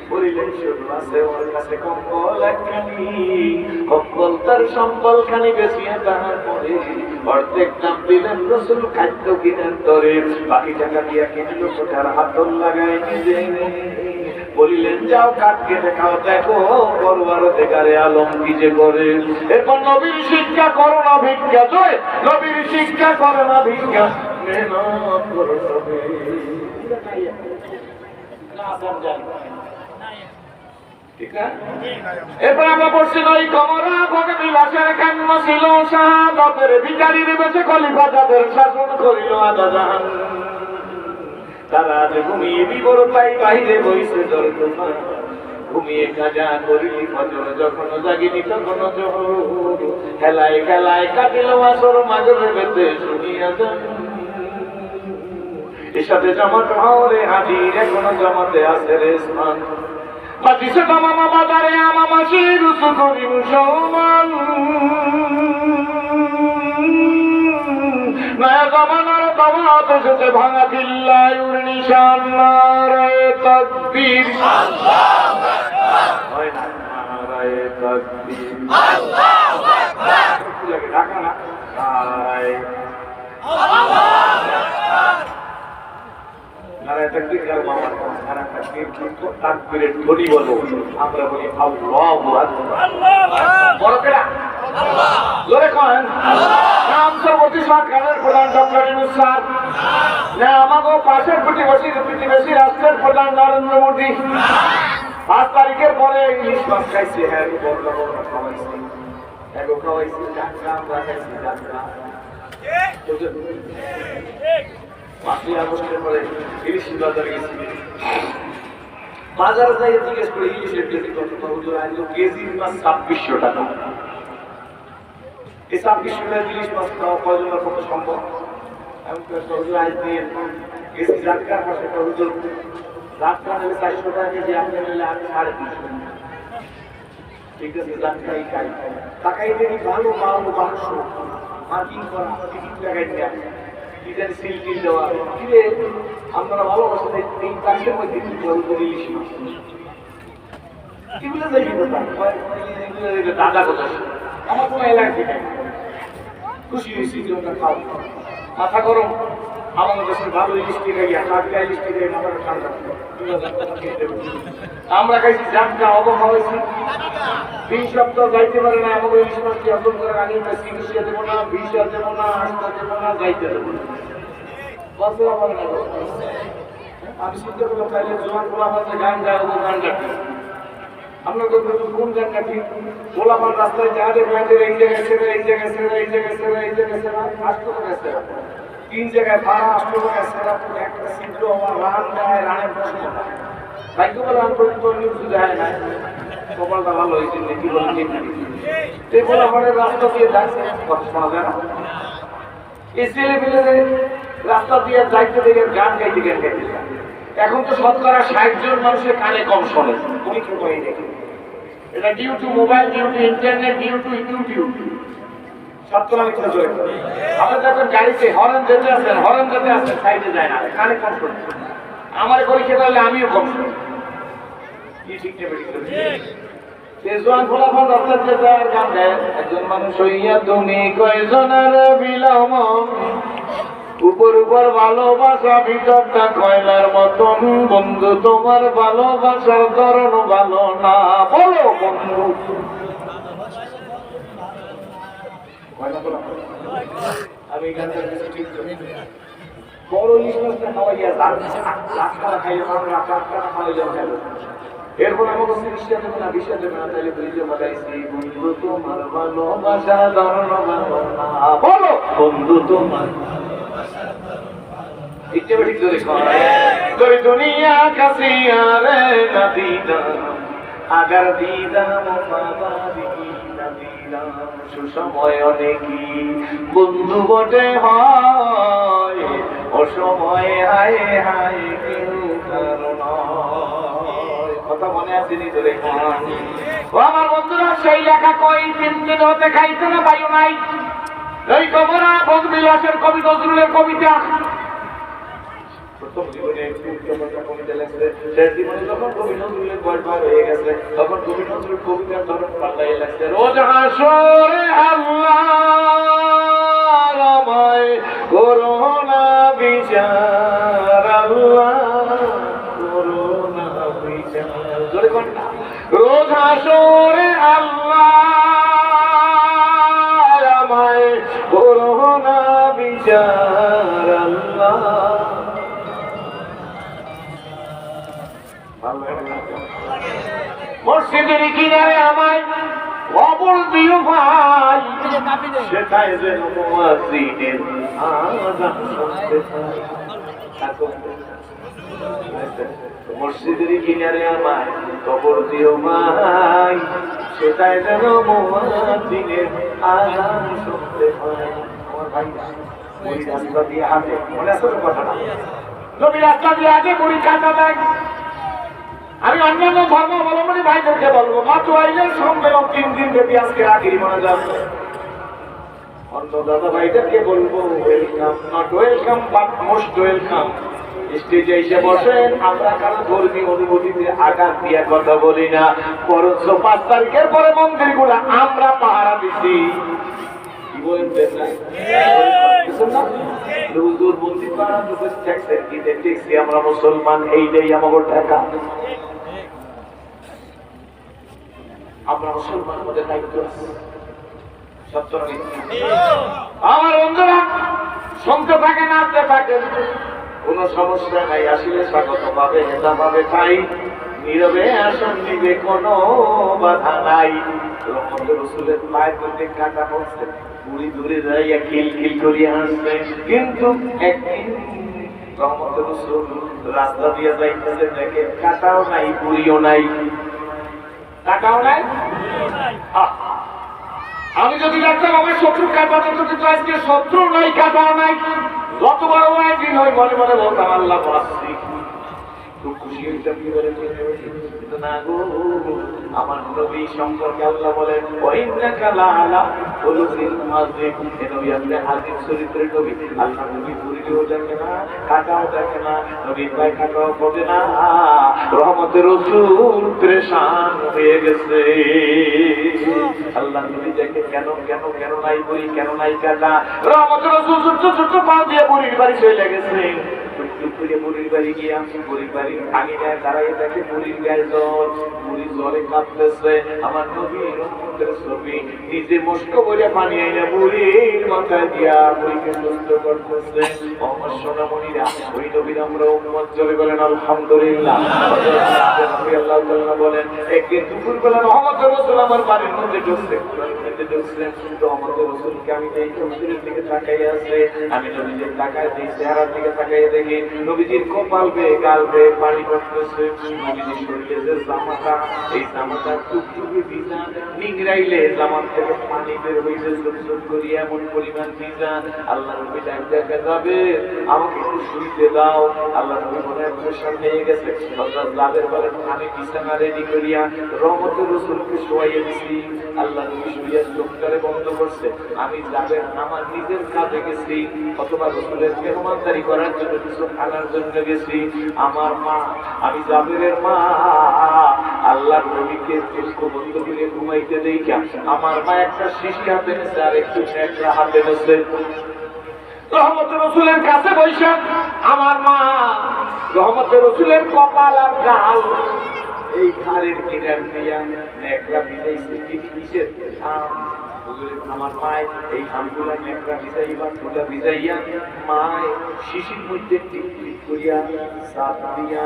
বলিলেন শুধু আছে ওর কাছে কম্বল একখানি, কম্বল তার সম্বল খানি বেশিয়া তাহার পরে অর্ধেক দাম দিলেন রসুল খাদ্য কিনেন তরে, বাকি টাকা দিয়া কিনলো কোঠার হাতল লাগায় নিজে। বলিলেন যাও কাঠ কেটে খাও, দেখো বড় দেখারে আলম কি যে করে। এরপর নবীর শিক্ষা করো না ভিক্ষা, জয় নবীর শিক্ষা করো না ভিক্ষা, মেহনত করো তবে। এরপর আমরা পড়ছি নই কমরা ভগে বিলাসের কান্ন ছিল শাহাদাতের, ভিখারির বেঁচে খলিফা যাদের শাসন করিল আদা জাহান। তারা আজ ঘুমিয়ে বিবর পাই বাহিরে বইছে জল তুফান, ঘুমিয়ে কাজা করিলি ফজর, যখন জাগিনি তখন জোহর, খেলায় খেলায় কাটিল আসর মাগরে বেতে শুনিয়া যান। এর সাথে জামাত হাওরে হাজির, এখনো জামাতে আছে রে স্থান। বাজিছে মামা বাজারে আমা মাসি রুসু করি মুসলমান, নয়া জামানার দাওয়াত এসেছে ভাঙা দিল্লায়ুর নিশান। নারায়ে তাকবীর, আল্লাহু আকবার, নারায়ে তাকবীর, আল্লাহু আকবার। লাগে ঢাকা না, নারায়ে আল্লাহু আকবার, নারায়ে তাকবীর। আর মামা নারায়ে তাকবীর কিন্তু তাকবীরের ধ্বনি বলো, আমরা বলি আল্লাহু আকবার। আল্লাহু আকবার বড় কেডা? আল্লাহ। জোরে করেন আল্লাহ। নাম সর্বতি সরকারের প্রধান ডক্টর ইউনূস স্যার, না আমাগো পাশের প্রতিবেশী রাষ্ট্রের প্রধান নরেন্দ্র মোদী। 5 তারিখের পরে ইলিশ মাছ খাইছে, হ্যাঁ বড় খাওয়াইছে, হ্যাঁ খাওয়াইছে, যাত্রা আমরা খাইছি যাত্রা। 5ই আগস্টের পরে ইলিশ বাজারে গেছি, বাজারে যাই জিজ্ঞেস করে ইলিশের কেজি কত, হুজুর আইলো কেজির মাছ 2600 টাকা। এই 2600 টাকা ইলিশ মাছ খাওয়া কয়জনের পক্ষে সম্ভব? আমি হুজুর আইস দিয়ে কেজি জাটকার পাশে হুজুর জাটকা নিলে 400 টাকা কেজি, আপনি নিলে আমি 350। ঠিক আছে, জাটকাই খাই, টাকাই দেখি ভালো ভালো 1200 মার্কিং করা, টিকিট লাগাই দেওয়া, টিকিটের সিল টিল দেওয়া। কিরে আপনারা ভালোবাসেন এই কাজের মধ্যে কি হুজুর ইলিশ মাছ এগুলো দেখি দাদা কোথায়, আমার কোনো এলাকা থেকে খুশি হয়েছি যে ওটা খাও, মাথা গরম আমাদের দেশের ভালো ইলিশটি খাইয়া কাটকা ইলিশটি খাই মাথাটা ঠান্ডা আমরা খাইছি জাটকা অবহাওয়া হয়েছি 3 সপ্তাহ যাইতে পারে না আমাদের ইলিশ মাছটি অর্জন করে আনি চিকিৎসা দেবো না ভিসা দেবো না আস্থা দেবো না যাইতে দেবো না বসে আমার না আমি চিন্তা করলাম তাইলে জোয়ান গোলাপ আছে গান গায় ও গানটা ঠিক আপনার তো কোন গানটা ঠিক গোলাপান রাস্তায় যা দেখলেন এই জায়গায় ছেড়ে এই জায়গায় ছেড়ে এই জায়গায় ছেড়ে এই জায়গায় ছেড়ে আসতে গেছে 3 জায়গায় ভাড়া আসতে গেছে একটা ছিদ্র আমার রান দেয় রানের প্রশ্ন ভাগ্য বলে আমি পর্যন্ত নিউজ দেয় না কপালটা ভালো হয়েছে নাকি বলে ঠিক সেই গোলাপানের রাস্তা দিয়ে যাচ্ছে কথা শোনা যায় না এই ছেলে মিলে রাস্তা দিয়ে যাইতে দেখে গান গাইতে এখন তো শতকরা 60 জন মানুষের কানে কম শোনে তুমি কি কই দেখি এটা due to mobile due to internet due to YouTube শতকরা মিথ্যা জোরে আমরা যখন গাড়িতে হর্ন দিতে আসেন সাইডে যায় না কানে কম শোনে আমার করি সেটা হলে আমিও কম শুনি কি ঠিক নেবে তেজওয়ান ফলাফল রাস্তার যে যায় গান গায় একজন মানুষ হইয়া তুমি কয়জনের বিলাম উপর উপর ভালোবাসা ভিতরটা কয়লার মতন বন্ধু তোমার ভালোবাসার ধরন ভালো না বলো বন্ধু আমি বড় ইলিশটা খাওয়াইয়া এরপর আমাকে চিকিৎসা দেবে না বিষা দেবে না তাহলে বুঝতে পারাইছি বন্ধু তোমার ভালোবাসা ধরন ভালো না বলো বন্ধু তোমার দুনিয়া কাসিয়া রে নদীনা আগার দিদাম সুসময় অনেকই বন্ধু বটে হয় অসময়ে হায় হায় কেউ কারণ কথা মনে আসেনি তোরে আমার বন্ধুরা সেই লেখা কই 3 দিন হতে খাইতে না পাইও নাই এই কবরা বজবিলাসের কবি নজরুলের কবিতা প্রথম জীবনে কবিতা লেখছে শেষ জীবনে যখন কবি নজরুলের বয়স বার হয়ে গেছে তখন কবি নজরুল কবিতার ধরন পাল্টাই লাগছে রোজ হাসরে আল্লাহ আমায় করোনা বিচার আল্লাহ করোনা বিচার জোরে কোন না রোজ হাসরে আল্লাহ আমায় করোনা বিচার আল্লাহ মসজিদের কিনারে আমায় কবর দিও ভাই সেটাই যেন মুয়াজ্জিনের আযান শুনতে পাই মসজিদের কিনারে আমায় কবর দিও ভাই সেটাই যেন মুয়াজ্জিনের আযান শুনতে পাই আমার ভাই ওই রাস্তা দিয়ে হাঁটে মনে আছে তো কথাটা নবী রাস্তা দিয়ে হাঁটে বুড়ি কাটা দেয় আমি অন্যান্য ধর্মাবলম্বী ভাইদেরকে বলবো মাত্র আইলের সম্মেলন 3 দিন ব্যাপী আজকে আখিরি মনে যাবে অন্য দাদা ভাইদেরকে বলবো welcome not welcome but most welcome স্টেজে এসে বসেন আমরা কারো ধর্মীয় অনুভূতিতে আঘাত দিয়ে কথা বলি না বরঞ্চ 5 তারিখের পরে মন্দিরগুলো আমরা পাহারা দিচ্ছি কি বলেন আমরা মুসলমান এইটাই আমাদের ঢাকা আমরা মুসলমান মধ্যে দায়িত্ব আছে আমার বন্ধুরা শুনতে থাকে নাচতে থাকে কোন সমস্যা নাই আসলে স্বাগত পাবে নেতা পাবে তাই নীরবে আসন নিবে কোনো বাধা নাই রসুলের পায়ের মধ্যে কাটা পড়ছে পুরি দূরে যাইয়া খিল খিল করিয়া আসছে কিন্তু একদিন রহমতের রসুল রাস্তা দিয়ে যাইতেছে দেখে কাটাও নাই পুরিও নাই কাটাও নাই আমি যদি দেখতাম আমার শত্রু কাটাতে যদি আজকে শত্রু নাই কাটাও নাই যত বড় একদিন হয় মনে মনে বলতাম আল্লাহ বাঁচছি খুব খুশি হইতাম কি বলে না গো, আমার নবী সম্পর্কে আল্লাহ বলেন ওয়াইন্নাকা লাআলা খুলুকিন আযীম। এই নবী আপনি আযীম চরিত্রের নবী। আল্লাহ নবী বুড়িও দেখে না, কাকাও দেখে না, নবীর ভাই কাকাও বলে না, রহমতের রাসূল পেরেশান হয়ে গেছে। আল্লাহ নবী দেখে কেন কেন কেন নাই বুড়ি, কেন নাই কাকা, রহমতের রাসূল ছোট ছোট পা দিয়ে বুড়ির বাড়ি চলে গেছে। বুড়ির বাড়ি গিয়া বুড়ির বাড়ির আঙিনায় দাঁড়াইয়ে দেখে বুড়ির গায়ে জ্বর, বুড়ি জ্বরে কাঁপতেছে। আমার নবীর রহমতের ছবি নিজে মস্ক বলে পানি আইনা বুড়ির মাথায় দিয়া বুড়িকে সুস্থ করতেছে। আমার সোনামণিরা, ওই নবীর আমরা উম্মত জোরে বলেন আলহামদুলিল্লাহ। আল্লাহ তাআলা বলেন একদিন দুপুরবেলা রহমতের রাসূল আমার বাড়ির মধ্যে ঢুকছেন। রহমতের রাসূলকে আমি এই চৌধুরীর দিকে তাকাই আছে, আমি নবীজির তাকায় দিই, চেহারার দিকে তাকাইয়ে দেখি নবীজির কপাল বেয়ে গাল বেয়ে পানি পড়তেছে। নবীজির শরীরে যে জামাটা, এই জামাটা টুকটুকে ভিজা, নিংড়াইলে জামার থেকে পানি বের হইতে ছোট ছোট করি এমন পরিমাণ ভিজা। আল্লাহ নবী ডাক দেখা যাবে আমাকে একটু শুইতে দাও। আল্লাহ নবী মনে প্রেশার নিয়ে গেছে। হযরত জাবের বলেন আমি বিছানা রেডি করিয়া রহমতের রাসূলকে শোয়াইয়ে দিছি। আল্লাহ নবী শুইয়া চোখটারে বন্ধ করছে। আমি জাবের আমার নিজের কাজে গেছি, অথবা রাসূলের মেহমানদারি করার জন্য কিছু খানার জন্য গেছি। আমার মা, আমি জাবেরের মা, আল্লাহ নবীকে চোখ বন্ধ করে ঘুমাইতে দেইখা আমার মা একটা শিশি হাতে নেছে আর একটু ন্যাকড়া হাতে নেছে। রহমতের রাসূলের কাছে বৈশা আমার মা রহমতের রাসূলের কপাল আর গাল এই ঘাড়ের কিনার দিয়া ন্যাকড়া ভিজাইছে। কিসের ঘাম? আমার মায় এই ঘামগুলা ন্যাকড়া ভিজাইবা ফুটা ভিজাইয়া মায় শিশির মধ্যে টিপ টিপ করিয়া সাপ দিয়া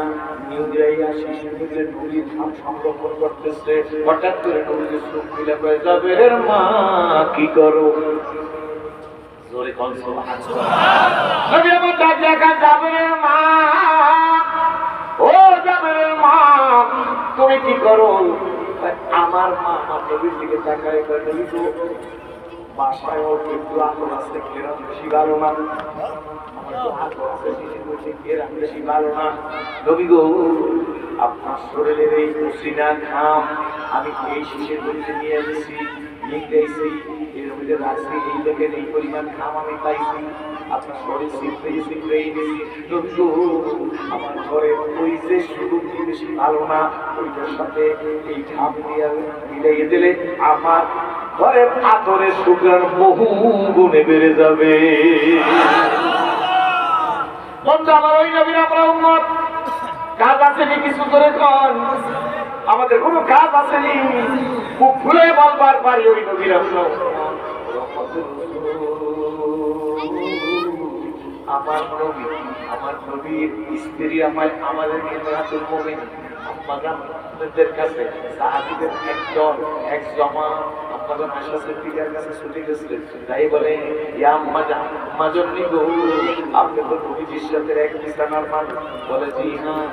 নিউজাইয়া শিশির মধ্যে নদীর ঘাম সংরক্ষণ করতেছে। হঠাৎ করে নদীর চোখ খুলে কয়ে যাবে রে মা কি করো? জোরে কোন সুবহানাল্লাহ। নবী আমার ডাক দেখা যাবে রে মা, ও যাবে রে মা তুমি কি করো? আমার মা আমার নবীর দিকে তাকায় কয় নবী গো, বাসায় ওর একটু আগুন আছে, ঘেরা বেশি ভালো না। আমার তো আগুন আছে, শিশির মধ্যে ঘেরা বেশি ভালো না। নবী গো, আপনার শরীরের এই পসিনা ঘাম আমি এই শিশির মধ্যে নিয়ে এসেছি, নিয়েছি, এর মধ্যে রাখছি, এই দেখেন এই পরিমাণ ঘাম আমি পাইছি। আপনার শরীর শীঘ্রই শীঘ্রই বেশি। নবী গো, আমার ঘরে ওই যে শুধু বেশি ভালো না, ওইটার সাথে এই ঘাম দিয়ে মিলাইয়ে দিলে আমার ঘরের আতরের সুগ্রাণ বহু গুণে বেড়ে যাবে। বন্ধু আমার, ওই নবীর আমরা উম্মত, কাজ আসেনি কিছু করে কন, আমাদের কোনো কাজ আসেনি, খুব ভুলে বলবার পারি ওই নবীর আমরা আমার নবী, আমার নবীর স্ত্রী আমাদেরকে মেরাতুল মুমিন আম্মাদের কাছে সাহাবীদের একজন এক জমা আমাদের আয়েশা সিদ্দিকার কাছে ছুটে গেছিলেন। তাই বলে ইয়া মাজন্নি গো, আপনি তো নবীজির সাথে এক বিছানার মানুষ? বলে জি হ্যাঁ।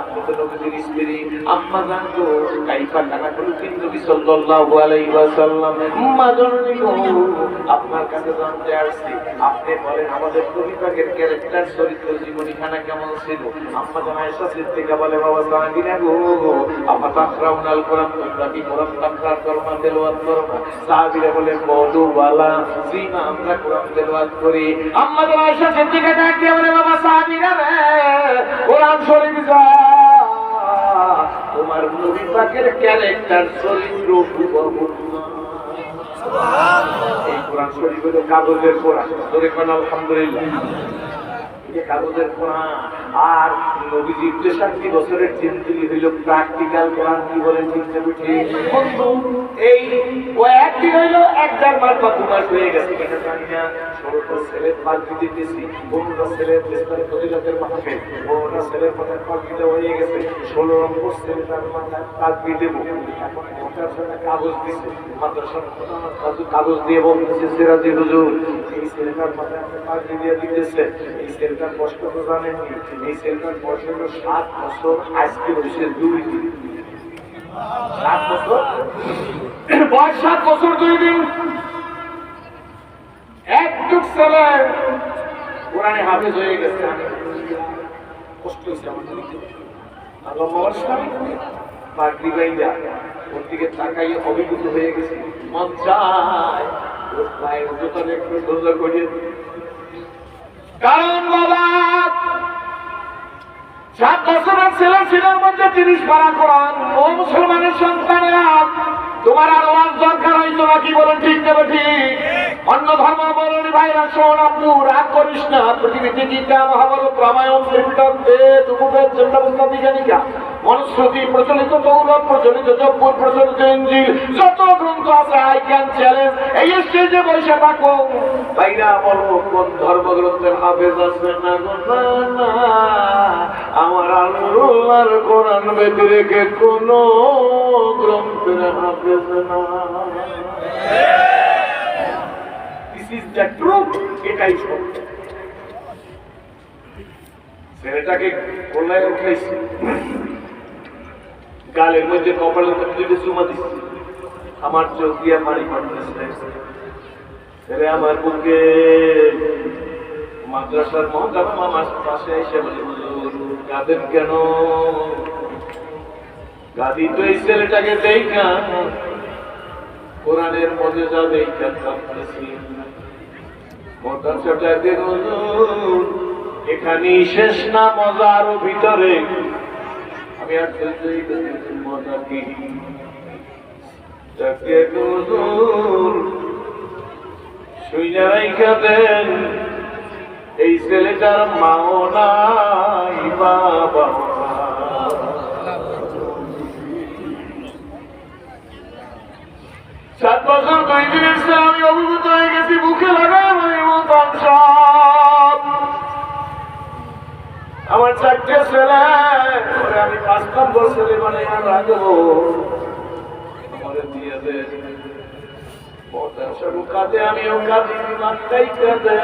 আপনি তো নবীজির স্ত্রী। আম্মা জান গো, কাইফা কানা খুলুকিন নবী সাল্লাল্লাহু আলাইহি ওয়াসাল্লাম। মাজন্নি গো, আপনার কাছে জানতে আসছি, আপনি বলেন আমাদের নবী পাকের ক্যারেক্টার চরিত্র জীবনী খানা কেমন ছিল? আম্মা জান আয়েশা সিদ্দিকা বলে বাবা সাহাবীরা গো, আপা তাকরাউনাল কোরআন, তোমরা কি কোরআন তাকরার করো না, তেলাওয়াত করো না? সাহাবীরা বলে বলু ওয়ালা জিনা, আমরা কোরআন তেলাওয়াত করি। আম্মা জান আয়েশা সিদ্দিকা ডাক দিয়ে বলে বাবা সাহাবীরা রে, কোরআন শরীফ যা তোমার নবী পাকের ক্যারেক্টার চরিত্র হুবহু। এই কোরআন শরীফ হলো কাগজের কোরআন, জোরে কোন আলহামদুলিল্লাহ। কাগজের কোরআন আর নবীজির 63 বছরের জিন্দেগি হইল প্র্যাকটিক্যাল কোরআন। কি বলেন ঠিক না ঠিক? বন্ধু এই ও একদিন হইল এক জার্মান কত মাস হয়ে গেছে কিনা জানি না, 16টা ছেলের পার্টি দিতেছি, 15টা ছেলের বিস্তারিত ফজিলতের মাহফিল, 15টা ছেলের মাথায় পার্টিটা হয়ে গেছে, 16 নম্বর ছেলেটার মাথায় পার্টি দেবো। এখন ওটার সাথে কাগজ দিছে, মাদ্রাসার কাগজ দিয়ে বলতেছে সিরাজি হুজুর এই ছেলেটার মাথায় পার্টি দিয়ে দিতেছে। এই ছেলেটার কষ্ট তো জানেননি, এই ছেলেটার বয়স হলো 7 বছর, আজকে হয়েছে 2 দিন। 7 বছর বয়স, 7 বছর 2 দিন। একটুক ছেলে কোরআনে হাফেজ হয়ে গেছে। কষ্ট হয়েছে আমার, আল্লাহ পাগড়ি বাইন্দা ওর দিকে তাকাই অভিভূত হয়ে গেছে, মন চায় ওর পায়ের জুতার একটু ধরলে করিয়ে দিই। কারণ বাবা 7 বছরের ছেলের মধ্যে 30 পারা কোরআন। ও মুসলমানের সন্তানেরা, তোমার আর ওয়াজ দরকার হইতো না, কি বলেন ঠিক দেবে ঠিক? অন্য ধর্ম বলনি ভাইরা, শোন আব্বু, রাগ করিস না। পৃথিবীতে গীতা, মহাভারত, রামায়ণ, ত্রিপিটক, বেদ, উপবেদ, চন্দ্রবন্ধা, বিজ্ঞানিকা, মনুস্মৃতি, প্রচলিত তৌরাত, প্রচলিত জব্বুর, প্রচলিত ইনজিল, যত গ্রন্থ আছে আই ক্যান চ্যালেঞ্জ, এই স্টেজে বসে থাকো। ভাইরা বলবো কোন ধর্মগ্রন্থের হাফেজ আছে? না না, আমার আল্লাহর কোরআন বেঁধে রেখে কোন গ্রন্থের হাফেজ না। দিস ইজ দ্য ট্রুথ, এটাই সত্য। ছেলেটাকে কোলায় উঠাইছি, গালের মধ্যে কপালের মধ্যে চুমা দিচ্ছি, আমার চোখ দিয়ে পানি পড়তেছে। ছেলে আমার বুকে মাদ্রাসার মহতাবা মামার পাশে এসে বলে, কাঁদেন কেন? গাদি তো এই ছেলেটাকে দেখা কোরআনের মধ্যে যা দেখা কাঁদতেছি। মাদ্রাসাটাকে এখানেই শেষ না, মজা আরো ভিতরে। আমি আর মজা কি তাকে শুইনারাই কাঁদেন, এই ছেলেটার মাও নাই বাবা। 7 বছর 2 দিনের সাথে আমি অভিভূত হয়ে গেছি, বুকে লাগায় আমার 4টে ছেলে, আমি 5 নম্বর ছেলে মানে রাখবো, আমার দিয়ে দেন। কাঁদে, আমিও কাঁদি, মাত্রাই কাঁদে।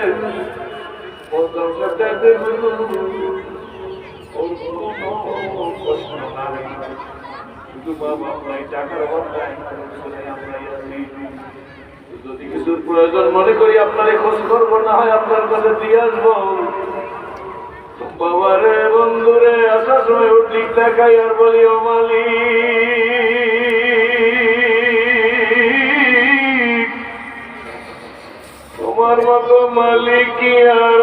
যদি কিছুর প্রয়োজন মনে করি আপনারে খোঁজ করবো, না হয় আপনার কাছে দিয়ে আসবো। বাবারে বন্ধুরে আসার সময় ওর দিক দেখাই আর বলি, ও মালিক, তোমার মতো মালিক কি আর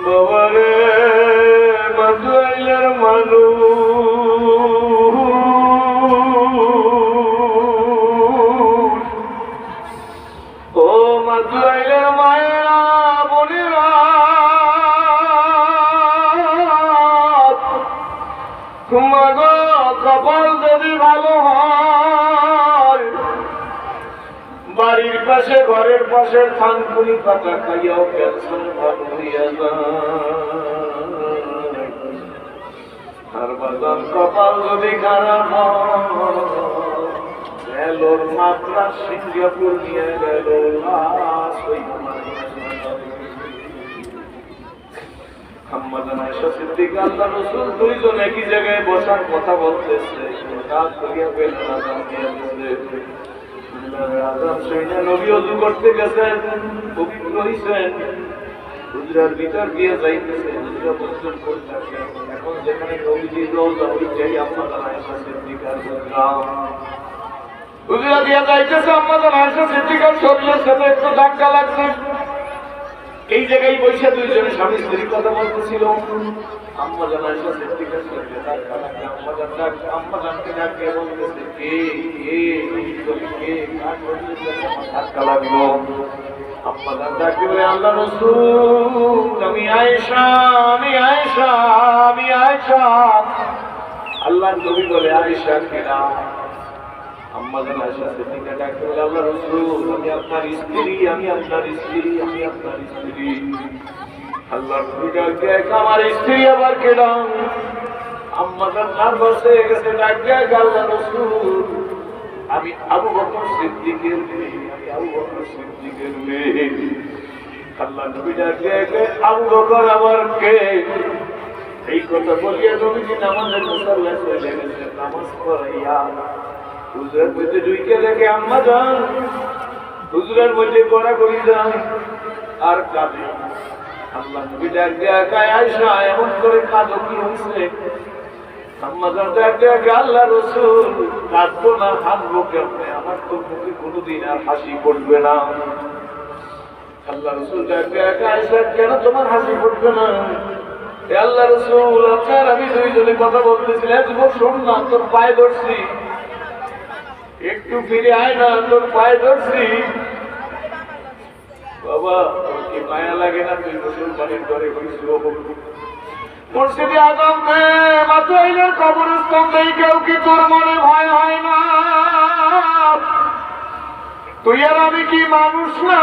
বাবারে মাদুয়াইলার মানুষ, ও মাদুয়াইলার মায়েরা বোনেরা, তোমার কপাল যদি ভালো হয়, বাড়ির পাশে ঘরের পাশে থানকুনি পাতা খাইয়াও ক্যান্সার ভালো হইয়া যায়। আর বাজার কপাল যদি খারাপ হয়, মাত্রা সিঙ্গাপুর নিয়ে গেল, দুইজন একই জায়গায় বসার কথা বলতেছে, নবী অজু করতে গেছেন, পবিত্র হইছেন, হুজরার ভিতর দিয়ে যাইতেছে, হুজরা বর্জন করতেছে। এখন যেখানে নবীজির রওজা, ওই যাই আপনারা আয়েশা সিদ্দিকার হুজরা দিয়ে যাইতেছে, আমাদের আয়েশা সিদ্দিকার শরীরের সাথে একটু ধাক্কা লাগছে। এই জায়গায় বসে দুইজনে স্বামী স্ত্রী কথা বলতেছিল। আম্মা জান আয়েশা সিদ্দিকার শরীরে ধাক্কা লাগছে, আম্মা জানকে ডাকে বলতেছে, কে কে কে কার শরীরে ধাক্কা লাগলো? আম্মা জান ডাকে বলে, আল্লাহ রাসূল, আমি আয়েশা, আমি আয়েশা, আমি আয়েশা। আল্লাহর নবী বলে, আয়েশা কেনা? আম্মা জান আয়েশা সিদ্দিকা ডাকে বলে, আল্লাহ রাসূল, আমি আপনার স্ত্রী, আমি আপনার স্ত্রী, আমি আপনার স্ত্রী। আল্লাহর নবী ডাকে, আমার স্ত্রী আবার কেনা? আম্মা জান নার্ভাস হয়ে গেছে, ডাকে, আল্লাহ রাসূল, আমি আবু বকর সিদ্দিকের মেয়ে, আমি আবু বকর সিদ্দিকের মেয়ে। আল্লাহর নবী ডাকে, আবু বকর আবার কে? এই কথা বলিয়া নবীজি নামাজের মুসাল্লায় চলে গেছেন, নামাজ পড়াইয়া হুজুরের মধ্যে ঢুকে দেখে আম্মা জান হুজুরের মধ্যে গড়াগড়ি যায় আর কাঁদে। আল্লাহ নবী ডাক দিয়া কয়, আয়েশা এমন করে কাঁদো কি হয়েছে? আম্মা জান ডাক দিয়া কয়, আল্লাহ রাসূল কাঁদবো না হাসবো কেমনে? আমার তো মুখে কোনোদিন আর হাসি পড়বে না। আল্লাহ রাসূল ডাক দিয়া কয়, আয়েশা কেন তোমার হাসি পড়বে না? এ আল্লাহ রাসূল আপনার আমি দুইজনে কথা বলতেছিলাম, যুবক শোন না, তোর পায়ে ধরছি, একটু ফিরে আয় না, তোর পায়ে ধরছি। বাবা তোর কি মায়া লাগে না? তুই মুসলমানের ঘরে হইছিল, মসজিদে আযম মাতাইলের কবরস্থান নেই, কেউ কি তোর মনে ভয় হয় না? তুই আর আমি কি মানুষ না?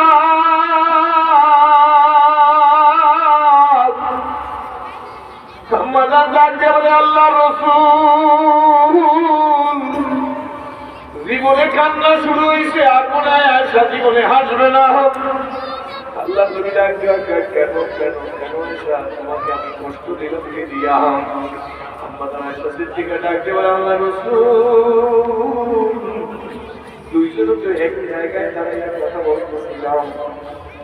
আম্মা জান বলে, আল্লাহ রাসূল জীবনে কান্না শুরু হয়েছে, আর মনে হয় আয়েশা জীবনে হাসবে না। আল্লাহ নবী ডাক দিয়া কয়, কেন কেন কেন আয়েশা, তোমাকে আমি কষ্ট দিলাম কি দিয়া? আম্মা জান আয়েশা সিদ্দিকা ডাক দিয়ে বলে, আল্লাহ রাসূল দুইজনে তো এক জায়গায় দাঁড়িয়ে কথা বলতেছিলাম,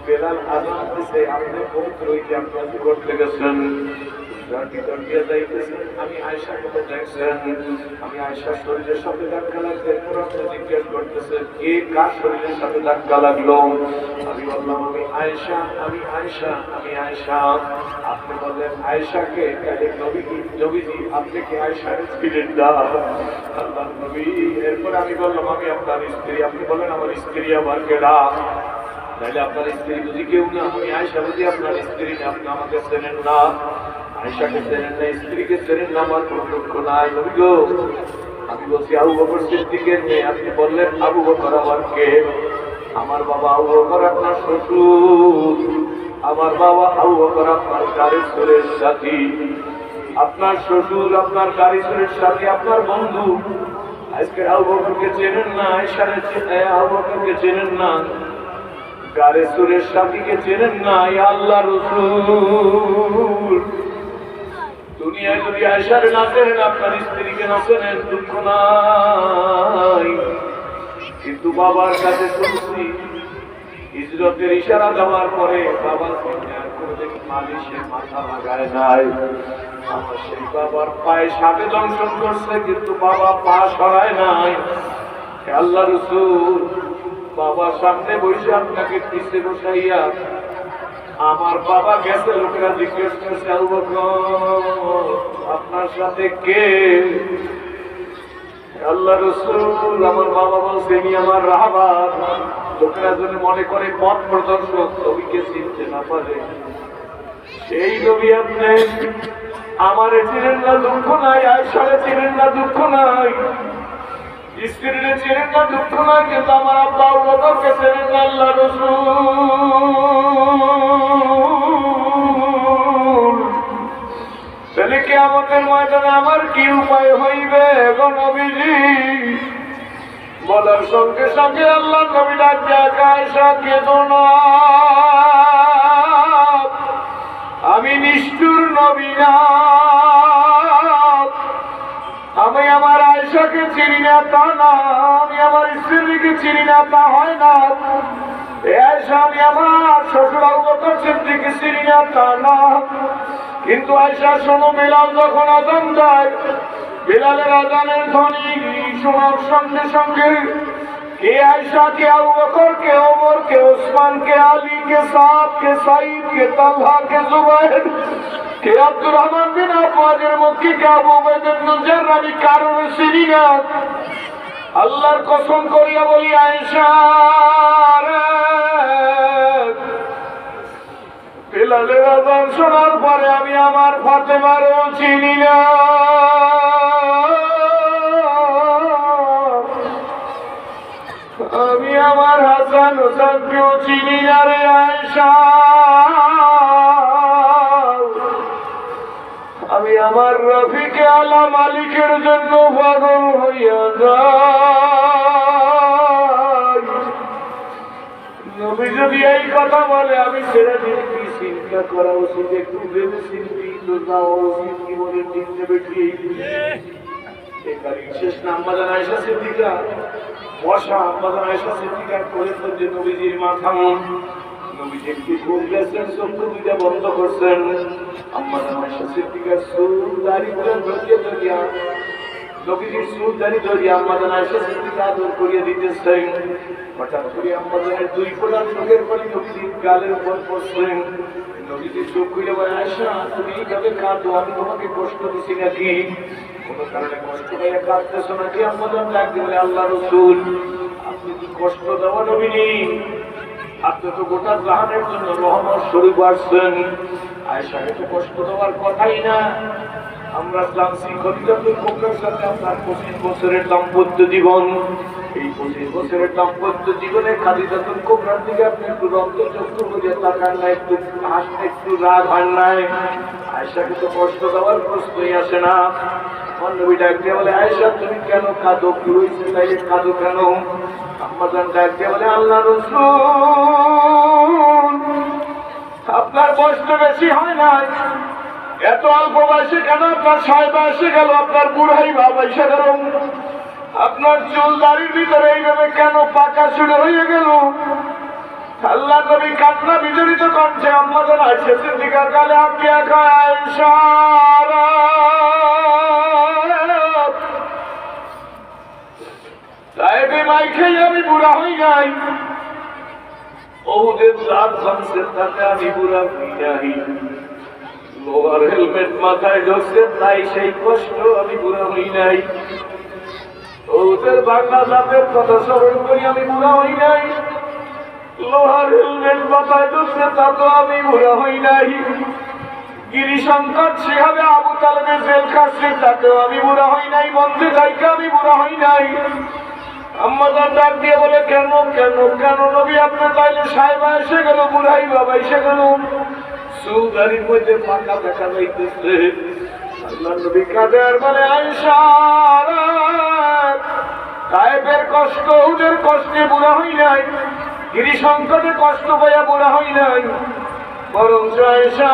বেলাল আযান দিতে আপনি পবিত্র হইতে আপনি করতে গেছেন, আমি আয়েশার কথা দেখছেন, আমি আয়েশার শরীরের সাথে ধাক্কা লাগছে, আপনি জিজ্ঞেস করতেছেন কে কার শরীরের সাথে ধাক্কা লাগলো? আমি বললাম আমি আয়েশা, আমি আয়েশা, আমি আয়েশা। আপনি বললেন আয়েশাকে, নবীজি আপনি কি আয়েশার স্ত্রীর দাও? আল্লাহ নবী। এরপর আমি বললাম আমি আপনার স্ত্রী। আপনি বলেন আমার স্ত্রী আমার কেডা? তাহলে আপনার স্ত্রী যদি কেউ না, আমি আয়েশা বুঝি আপনার স্ত্রী না, আপনি আমাকে চেনেন না, আয়েশাকে চেনেন না, স্ত্রীকে চেনেন না, আমার কোনো দুঃখ নাই নবী গো। আমি বলছি আবু বকর সিদ্দিকের মেয়ে। আপনি বললেন আবু বকর আমার কে? আমার বাবা আবু বকর আপনার শ্বশুর, আমার বাবা আবু বকর আপনার গাড়ির সাথী, আপনার শ্বশুর আপনার গাড়ির সাথী, আপনার বন্ধু। আজকে আবু বকরকে চেনেন না, আয়েশাকে আবু বকরকে চেনেন না, গাড়ির সাথীকে চেনেন না। ইয়া আল্লাহ রাসূল দুনিয়ায় যদি আয়েশার না চেনেন, আপনার স্ত্রীকে না চেনেন, দুঃখ নাই। কিন্তু বাবার কাছে শুনছি হিজরতের ইশারা দেওয়ার পরে বাবা মালিশের মাথা লাগায় নাই। আমার সেই বাবার পায়ে সাপে দংশন করছে, কিন্তু বাবা পা সরায় নাই। আল্লাহ রাসূল বাবার সামনে বসে আপনাকে পিছে বসাইয়া আমার বাবা গেছে, লোকেরা জিজ্ঞেস করছে আবু বকর আপনার সাথে কে? আল্লাহ রাসূল আমার বাবা বলছে ইনি আমার রাহবার। লোকেরা যদি মনে করে পথ প্রদর্শক, নবীকে চিনতে না পারে। সেই নবী আপনি আমারে চিনেন না, দুঃখ নাই। আয়েশারে চিনেন না, দুঃখ নাই। স্ত্রীরে চিনেন না, দুঃখ নাই। কিন্তু আমার আব্বা আবু বকরকে চিনেন না, আল্লাহ রাসূল। তাহলে কিয়ামতের ময়দানে আমার কি উপায় হইবে গো নবীজি? বলার সঙ্গে সঙ্গে আল্লাহ নবী ডাক দিয়া আয়েশা কেঁদো না, আমি নিষ্ঠুর নবী না, আমি আমার আয়েশাকে চিনি না তা না, আমি আমার স্ত্রীকে চিনি না তা হয় না। আয়েশা আমি আমার শ্বশুর আবু বকর সিদ্দিককে চিনি না তা না। কিন্তু আয়েশা শোনো, বেলাল যখন আযান দেয়, বেলালের আযানের ধ্বনি শোনার সঙ্গে সঙ্গে কে আয়েশা, কে আবু বকর, কে ওমর, কে ওসমান, কে আলী, কে সাদ, কে সাঈদ, কে তালহা, কে জুবায়ের, কে আব্দুর রহমান বিন আওফের মক্কি, কে আবু উবাইদা ইবনে জারর, আমি কারোর চিনি না। আল্লাহর কসম করিয়া বলি আয়েশা রে, বেলালের আযান শোনার পরে আমি আমার ফাতেমারও চিনি না। আমি আমার হাসান হোসেনকেও চিনি না রে আয়েশা। আমি আমার রফিকে আলা মালিকের জন্য পাগল হইয়া যাই। নবী যদি এই কথা বলে আমি ছেড়ে দিচ্ছি, চিন্তা করা উচিত, একটু ভেবে চিন্তিত যাওয়া উচিত। কি বলে ঠিক নেবে ঠিক? শেষ নাম্বার আয়েশা সিদ্দিকা বসা আম্মাজান আয়েশা সিদ্দিকা করেছেন যে নবীজির মাথা নবীজি একটু ঘুম গেছেন, চক্ষু দুইটা বন্ধ করছেন। আম্মাজান আয়েশা সিদ্দিকা চুল দাড়ি করে ধরিয়ে ধরিয়া নবীজির চুল দাড়ি ধরিয়া আম্মাজান আয়েশা সিদ্দিকা আদর করিয়ে দিতেছেন। হঠাৎ করে আম্মাজানের দুই ফোঁটা চোখের পানি নবীজির গালের উপর পড়ছেন। নবীজি চোখ খুলে বলে, আয়েশা তুমি এইভাবে কাঁদো, আমি তোমাকে কষ্ট দিছি নাকি? কোন কারণে কষ্ট পেয়ে কাঁদতেছো নাকি? আম্মাজান ডাক দিয়ে বলে, আল্লাহ রাসূল আপনি কি কষ্ট দেওয়া নবী নেই, আপনি তো গোটা জাহানের জন্য রহমত স্বরূপ আসছেন। আয়েশাকে তো কষ্ট দেওয়ার কথাই না। আমরা জানছি খদিজাতুল কুবরার সাথে আপনার 25 বছরের দাম্পত্য জীবন। এই 25 বছরের দাম্পত্য জীবনে খাদিজাতুল কুবরার দিকে আপনি একটু রক্তচক্ষু করে তাকান না, একটু হাসতে, একটু রাগ হয় নাই। আয়েশাকে তো কষ্ট দেওয়ার প্রশ্নই আসে না। আমার নবী ডাক দিয়ে বলে, আয়েশা তুমি কেন কাঁদো? কি হয়েছে তাইলে কাঁদো কেন? আম্মাজান ডাক দিয়ে বলে, আল্লাহ রাসূল আপনার কষ্ট বেশি হয় নাই, এত অল্প বয়সে কেন আপনার 60 বয়সে গেল, আপনার বুড়াই ভাব এসে গেল, আপনার চুল দাড়ির ভিতরে এইভাবে কেন পাকা শুরু হয়ে গেল? আল্লাহ নবী কান্না বিজড়িত কণ্ঠে আম্মাজান আয়েশা সিদ্দিকার গালে হাত দিয়ে কয়, আয়েশা সাহেবে মাইকে আমি বুড়া হই নাই, ওদের রাত ভাঙছে তাতে আমি বুড়া হই নাই, লোহার হেলমেট মাথায় ঢুকছে তাই সেই কষ্ট আমি বুড়া হই নাই, ওদের বাংলা জাতের কথা স্মরণ করি আমি বুড়া হই নাই, লোহার হেলমেট মাথায় ঢুকছে তা তো আমি বুড়া হই নাই, গিরিশঙ্কর সেভাবে আবু তালেবের জেল খাচ্ছে তাতেও আমি বুড়া হই নাই, মন্ত্রী যাইকে আমি বুড়া হই নাই। আম্মাজান ডাক দিয়ে বলে, কেন কেন কেন নবী আপনি তাইলে 60 বয়সে গেল, বুড়াই বাবা এসে গেল, চুলদারির মধ্যে পাকা দেখা যাইতেছে। আল্লাহ নবী কাঁদে আর বলে, আয়েশা তায়েফের কষ্ট, উহুদের কষ্টে বুড়া হই নাই, গিরিশঙ্করে কষ্ট পাইয়া বুড়া হই নাই, বরং আয়েশা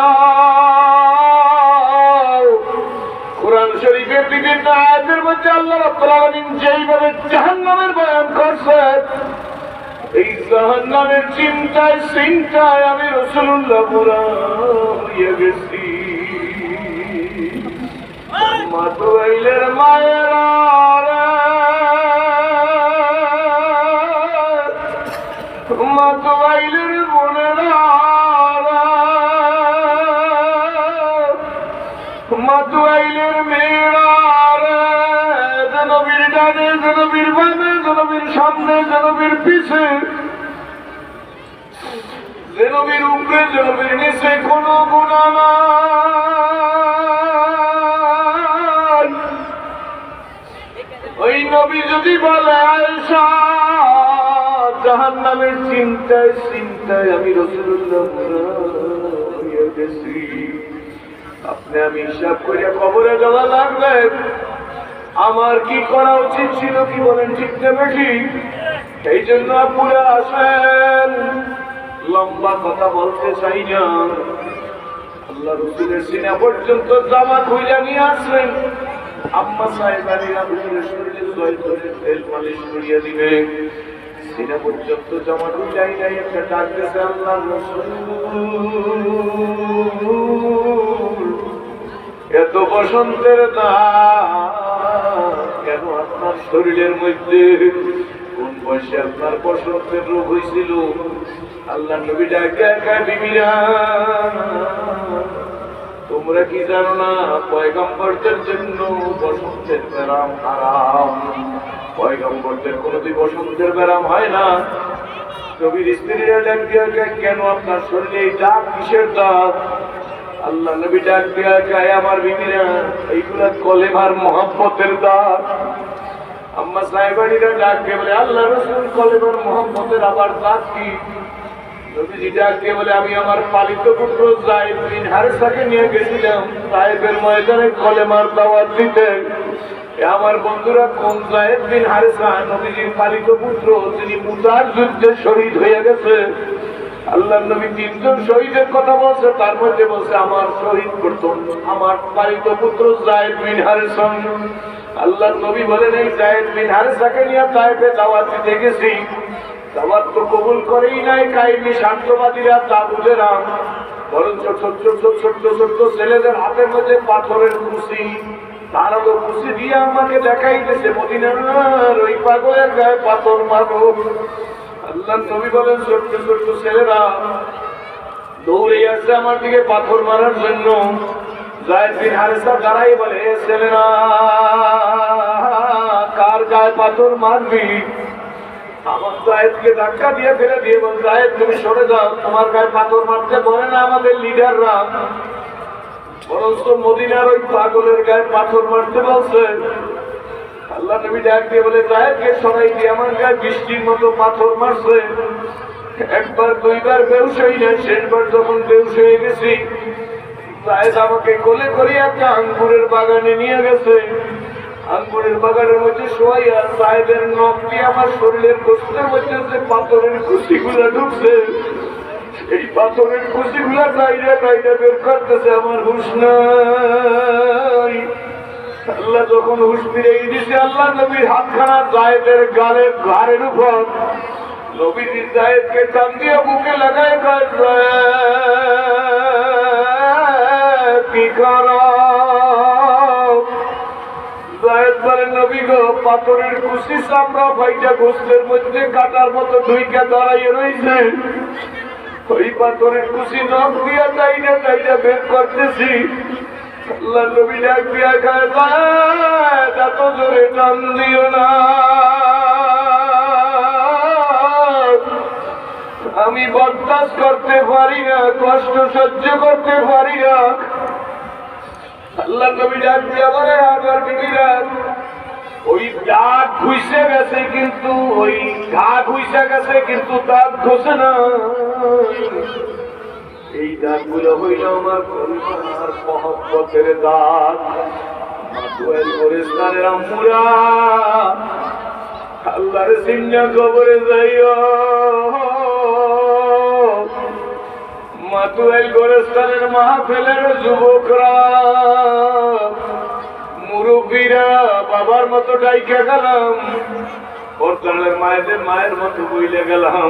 কুরআন শরীফের বিভিন্ন আয়াতের মধ্যে আল্লাহ রাব্বুল আলামিন যেইভাবে জাহান্নামের বয়ান করছেন, এই জাহান্নামের চিন্তায় আমি রাসূলুল্লাহ বুড়া হয়ে গেছি। মাতুয়াইলের মায়েরা রে, মাতুয়াইলের বোনেরা, মাতুয়াইলের মেয়েরা রে, নবীর ডানে, নবীর বামে, নবীর সামনে, নবীর পিছে, নবীর উপরে, নবীর নিচে কোনো গুনাহ নাই। ওই নবী যদি বলে, আয়েশা জাহান্নামের চিন্তায় আমি রাসূলুল্লাহ হয়ে গেছি, আপনি আমি হিসাব করে কবরে যাওয়া লাগবে, আমার কি করা উচিত ছিল? কি বলেন ঠিক না বেশি? এই জন্য আপুরে আসেন, লম্বা কথা বলতে চাই না, আল্লাহ রাসূলের সিনা পর্যন্ত জামা খুলে নিয়ে আসলেন। আম্মা সাহেবানিরা রাসূলের শরীরে জয়তুনের তেল মালিশ করিয়ে দিবে, সিনা পর্যন্ত জামা খুলাই নাই, একটা ডাক দিয়েছে, আল্লাহ রাসূল এত বসন্তের দাগ কেন আপনার শরীরের মধ্যে? কোন বয়সে আপনার বসন্তের রোগ হয়েছিল? আল্লাহ নবী ডাকে একাই, বিবিরা তোমরা কি জানো না পয়গম্বরদের জন্য বসন্তের ব্যারাম হারাম, পয়গম্বরদের কোনোদিন বসন্তের ব্যারাম হয় না। নবীর স্ত্রীরা ডাক দিয়ে কেন আপনার শরীরে এই দাগ কিসের দাগ? আল্লাহ নবী ডাক দিয়া কয়, আমার বিবিরা এইগুলা কলেমার মহব্বতের দাগ। আম্মা সাহেবানিরা ডাক দিয়ে বলে, আল্লাহ রাসূল কলেমার মহব্বতের আবার দাগ কি? নবীজি ডাক দিয়ে বলে, আমি আমার পালিত পুত্র যায়েদ বিন হারেসাকে নিয়ে গেছিলাম তায়েফের ময়দানে কলেমার দাওয়াত দিতে। আমার বন্ধুরা, কোন যায়েদ বিন হারেসা? নবীজির পালিত পুত্র, যিনি মুতার যুদ্ধে শহীদ হয়ে গেছে। আল্লাহ নবী 3 জন শহীদের কথা বলছে, তার মধ্যে বলছে আমার শহীদ করত আমার পালিত পুত্র যায়েদ বিন হারেসা। আল্লাহর নবী বলেন এই যায়েদ বিন হারেসাকে নিয়ে তায়েফে দাওয়াত দিতে গেছি, দাওয়াত তো কবুল করেই নাই কায়েমি শান্তবাদীরা তাগুতেরা, বরঞ্চ ছোট্ট ছোট্ট ছোট্ট ছেলেদের হাতের মধ্যে পাথরের কুশি, তারা তো কুশি দিয়ে আমাকে দেখাইতেছে মদিনার ওই পাগলের গায়ে পাথর মারো। আল্লাহর নবী বলেন ছোট্ট ছোট্ট ছেলেরা দৌড়ে আসছে আমার দিকে পাথর মারার জন্য। যায়েদ বিন হারেসা দাঁড়াই বলে ছেলেরা কার গায়ে পাথর মারবি? আমার যায়েদকে ধাক্কা দিয়ে ফেলে দিয়ে বল যায়েদ তুমি সরে যাও, তোমার গায়ে পাথর মারতে বলে না আমাদের লিডাররা, বরঞ্চ মদিনার ওই পাগলের গায়ে পাথর মারতে বলছে। আল্লাহ নবী ডাক দিয়ে বলে যায়েদকে সরাই দিয়ে আমার গায়ে বৃষ্টির মতো পাথর মারছে। একবার দুইবার বেউস হই না, শেষবার যখন বেউস হয়ে গেছি যায়েদ আমাকে কোলে করে একটা আঙ্গুরের বাগানে নিয়ে গেছে। আঙ্গুরের বাগানের মধ্যে শোয়াইয়া যায়েদের নখ দিয়ে আমার শরীরের গোস্তের মধ্যে যে পাথরের কুশিগুলা ঢুকছে, এই পাথরের কুশিগুলা টাইটা টাইটা বের করতেছে, আমার হুঁশ নাই। আল্লাহ যখন হুঁশ ফিরে দিছে আল্লাহ নবীর হাতখানা যায়েদের গালের ঘাড়ের উপর, নবীজি যায়েদকে টান দিয়ে বুকে লাগায় কি করা? যায়েদ বলে নবী গো পাথরের কুশি চামড়া ফাইটা গোস্তের মধ্যে কাটার মতো ঢুইকা দাঁড়াইয়ে রয়েছে, ওই পাথরের কুশি নখ দিয়া টাইটা টাইটা বের করতেছি। আল্লাহ নবী ডাক দিয়া খায় এত জোরে টান দিও না, আমি বরদাস্ত করতে পারি না, কষ্ট সহ্য করতে পারি না। আল্লাহ নবী ডাক দিয়া বলে আবার বিবিরা ওই দাগ ঘুষে গেছে কিন্তু ওই ঘা ঘুষে গেছে কিন্তু দাগ ঘষে না, এই দাগগুলো হইল আমার পরিবার মহব্বতের দাগ। গোরেস্তানের আম্মুরা আল্লাহর সিংহা কবরে যাইও, মাতুয়াইল গোরেস্তানের মাহফিলের যুবকরা মুরব্বীরা বাবার মতো ডাইকে গেলাম, পর্দালের মায়েদের মায়ের মতো বইলে গেলাম,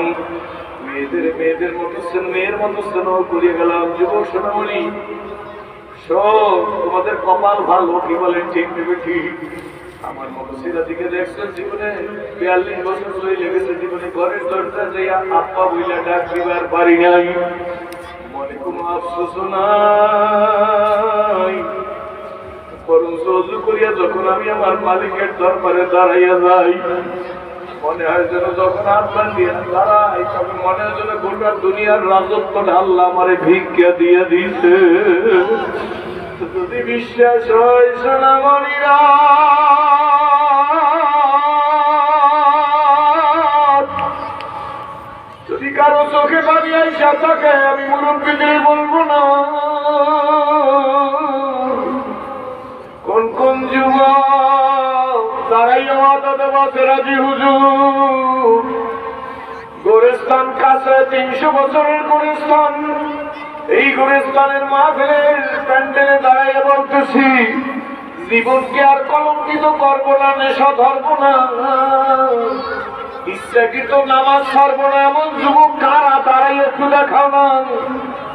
মেয়েদের মেয়েদের মতো মেয়ের মতো স্নেহ করিয়ে গেলাম। যুবক সোনামণি সব তোমাদের কপাল ভালো, কি বলেন ঠিক নেবে ঠিক? আমার মতো সিরা দিকে দেখছেন জীবনে 42 বছর ধরে লেগেছে, জীবনে ঘরের দরজা যে আপা বইলা ডাক দিবার পারি নাই, মনে কোনো আফসোস নাই। বরং সহ্য করিয়া যখন আমি আমার মালিকের দরবারে দাঁড়াইয়া যাই, মনে হয় যেন যখন আপনার দিয়ে দাঁড়াই তখন মনে হয় যেন গোটা দুনিয়ার রাজত্বটা আল্লাহ আমারে ভিক্ষা দিয়ে দিছে। যদি বিশ্বাস হয় সোনামণিরা, যদি কারো চোখে পানি আইসা থাকে আমি মুরব্বীদের বলবো না, কোন কোন যুবক তারাই ওয়াদা দেওয়াতে রাজি হুজুর? গোরেস্তান কাছে 300 বছরের গোরেস্তান, এই গোরেস্তানের মাহফিলের প্যান্ডেলে দাঁড়াইয়া বলতেছি জীবনকে আর কলঙ্কিত করবো না, নেশা ধরবো না, ইচ্ছাকৃত নামাজ ছাড়বো না। এমন যুবক কারা দাঁড়াই একটু দেখাও না,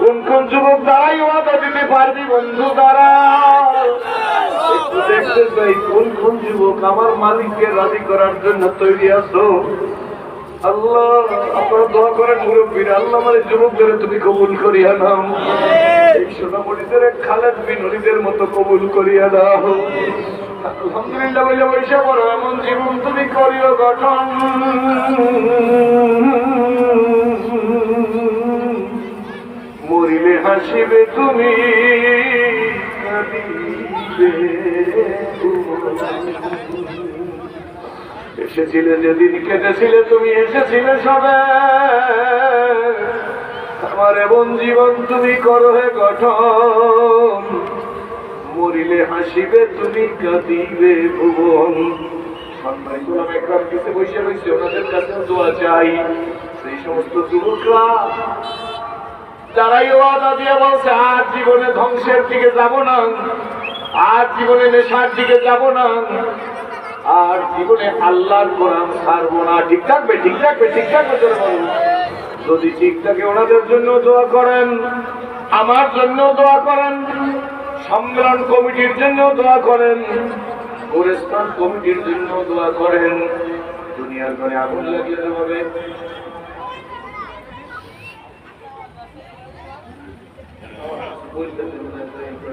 কোন কোন যুবক দাঁড়াই ওয়াদা দিতে পারবি? বন্ধু দাঁড়া একটু দেখতে চাই কোন কোন যুবক আমার মালিককে রাজি করার জন্য তৈরি আছো। আল্লাহ আপনারা দোয়া করেন মুরব্বীরা, আল্লাহ আমার যুবকদের তুমি কবুল করিয়া নাও, এই সোনামণিদের খালেদ বিন ওলীদের মতো কবুল করিয়া দাও। আলহামদুলিল্লাহ বলে বৈশা বড় এমন জীবন তুমি করিও গঠন, মরিলে হাসিবে তুমি এসেছিলে যেদিন কেটেছিলে তুমি এসেছিলে সবে, আমার এমন জীবন তুমি করো হে গঠন, মরিলে হাসিবে তুমি কাঁদিবে ভুবন। সম্মানিত একরাম কিছু বসে রয়েছে, ওনাদের কাছে দোয়া চাই। সেই সমস্ত যুবকরা যারাই ওয়াদা দিয়ে বলছে আর জীবনে ধ্বংসের দিকে যাব না, আর জীবনে নেশার দিকে যাব না, আর জীবনে আল্লাহর কোরআন ছাড়বো না। ঠিক থাকবে, ঠিক থাকবে, ঠিক থাকবে। যদি ঠিক থাকে ওনাদের জন্য দোয়া করেন, আমার জন্য দোয়া করেন, সম্মেলন কমিটির জন্য দোয়া করেন, গোরস্থান কমিটির জন্য দোয়া করেন। দুনিয়ার ঘরে আগুন লাগলে হবে,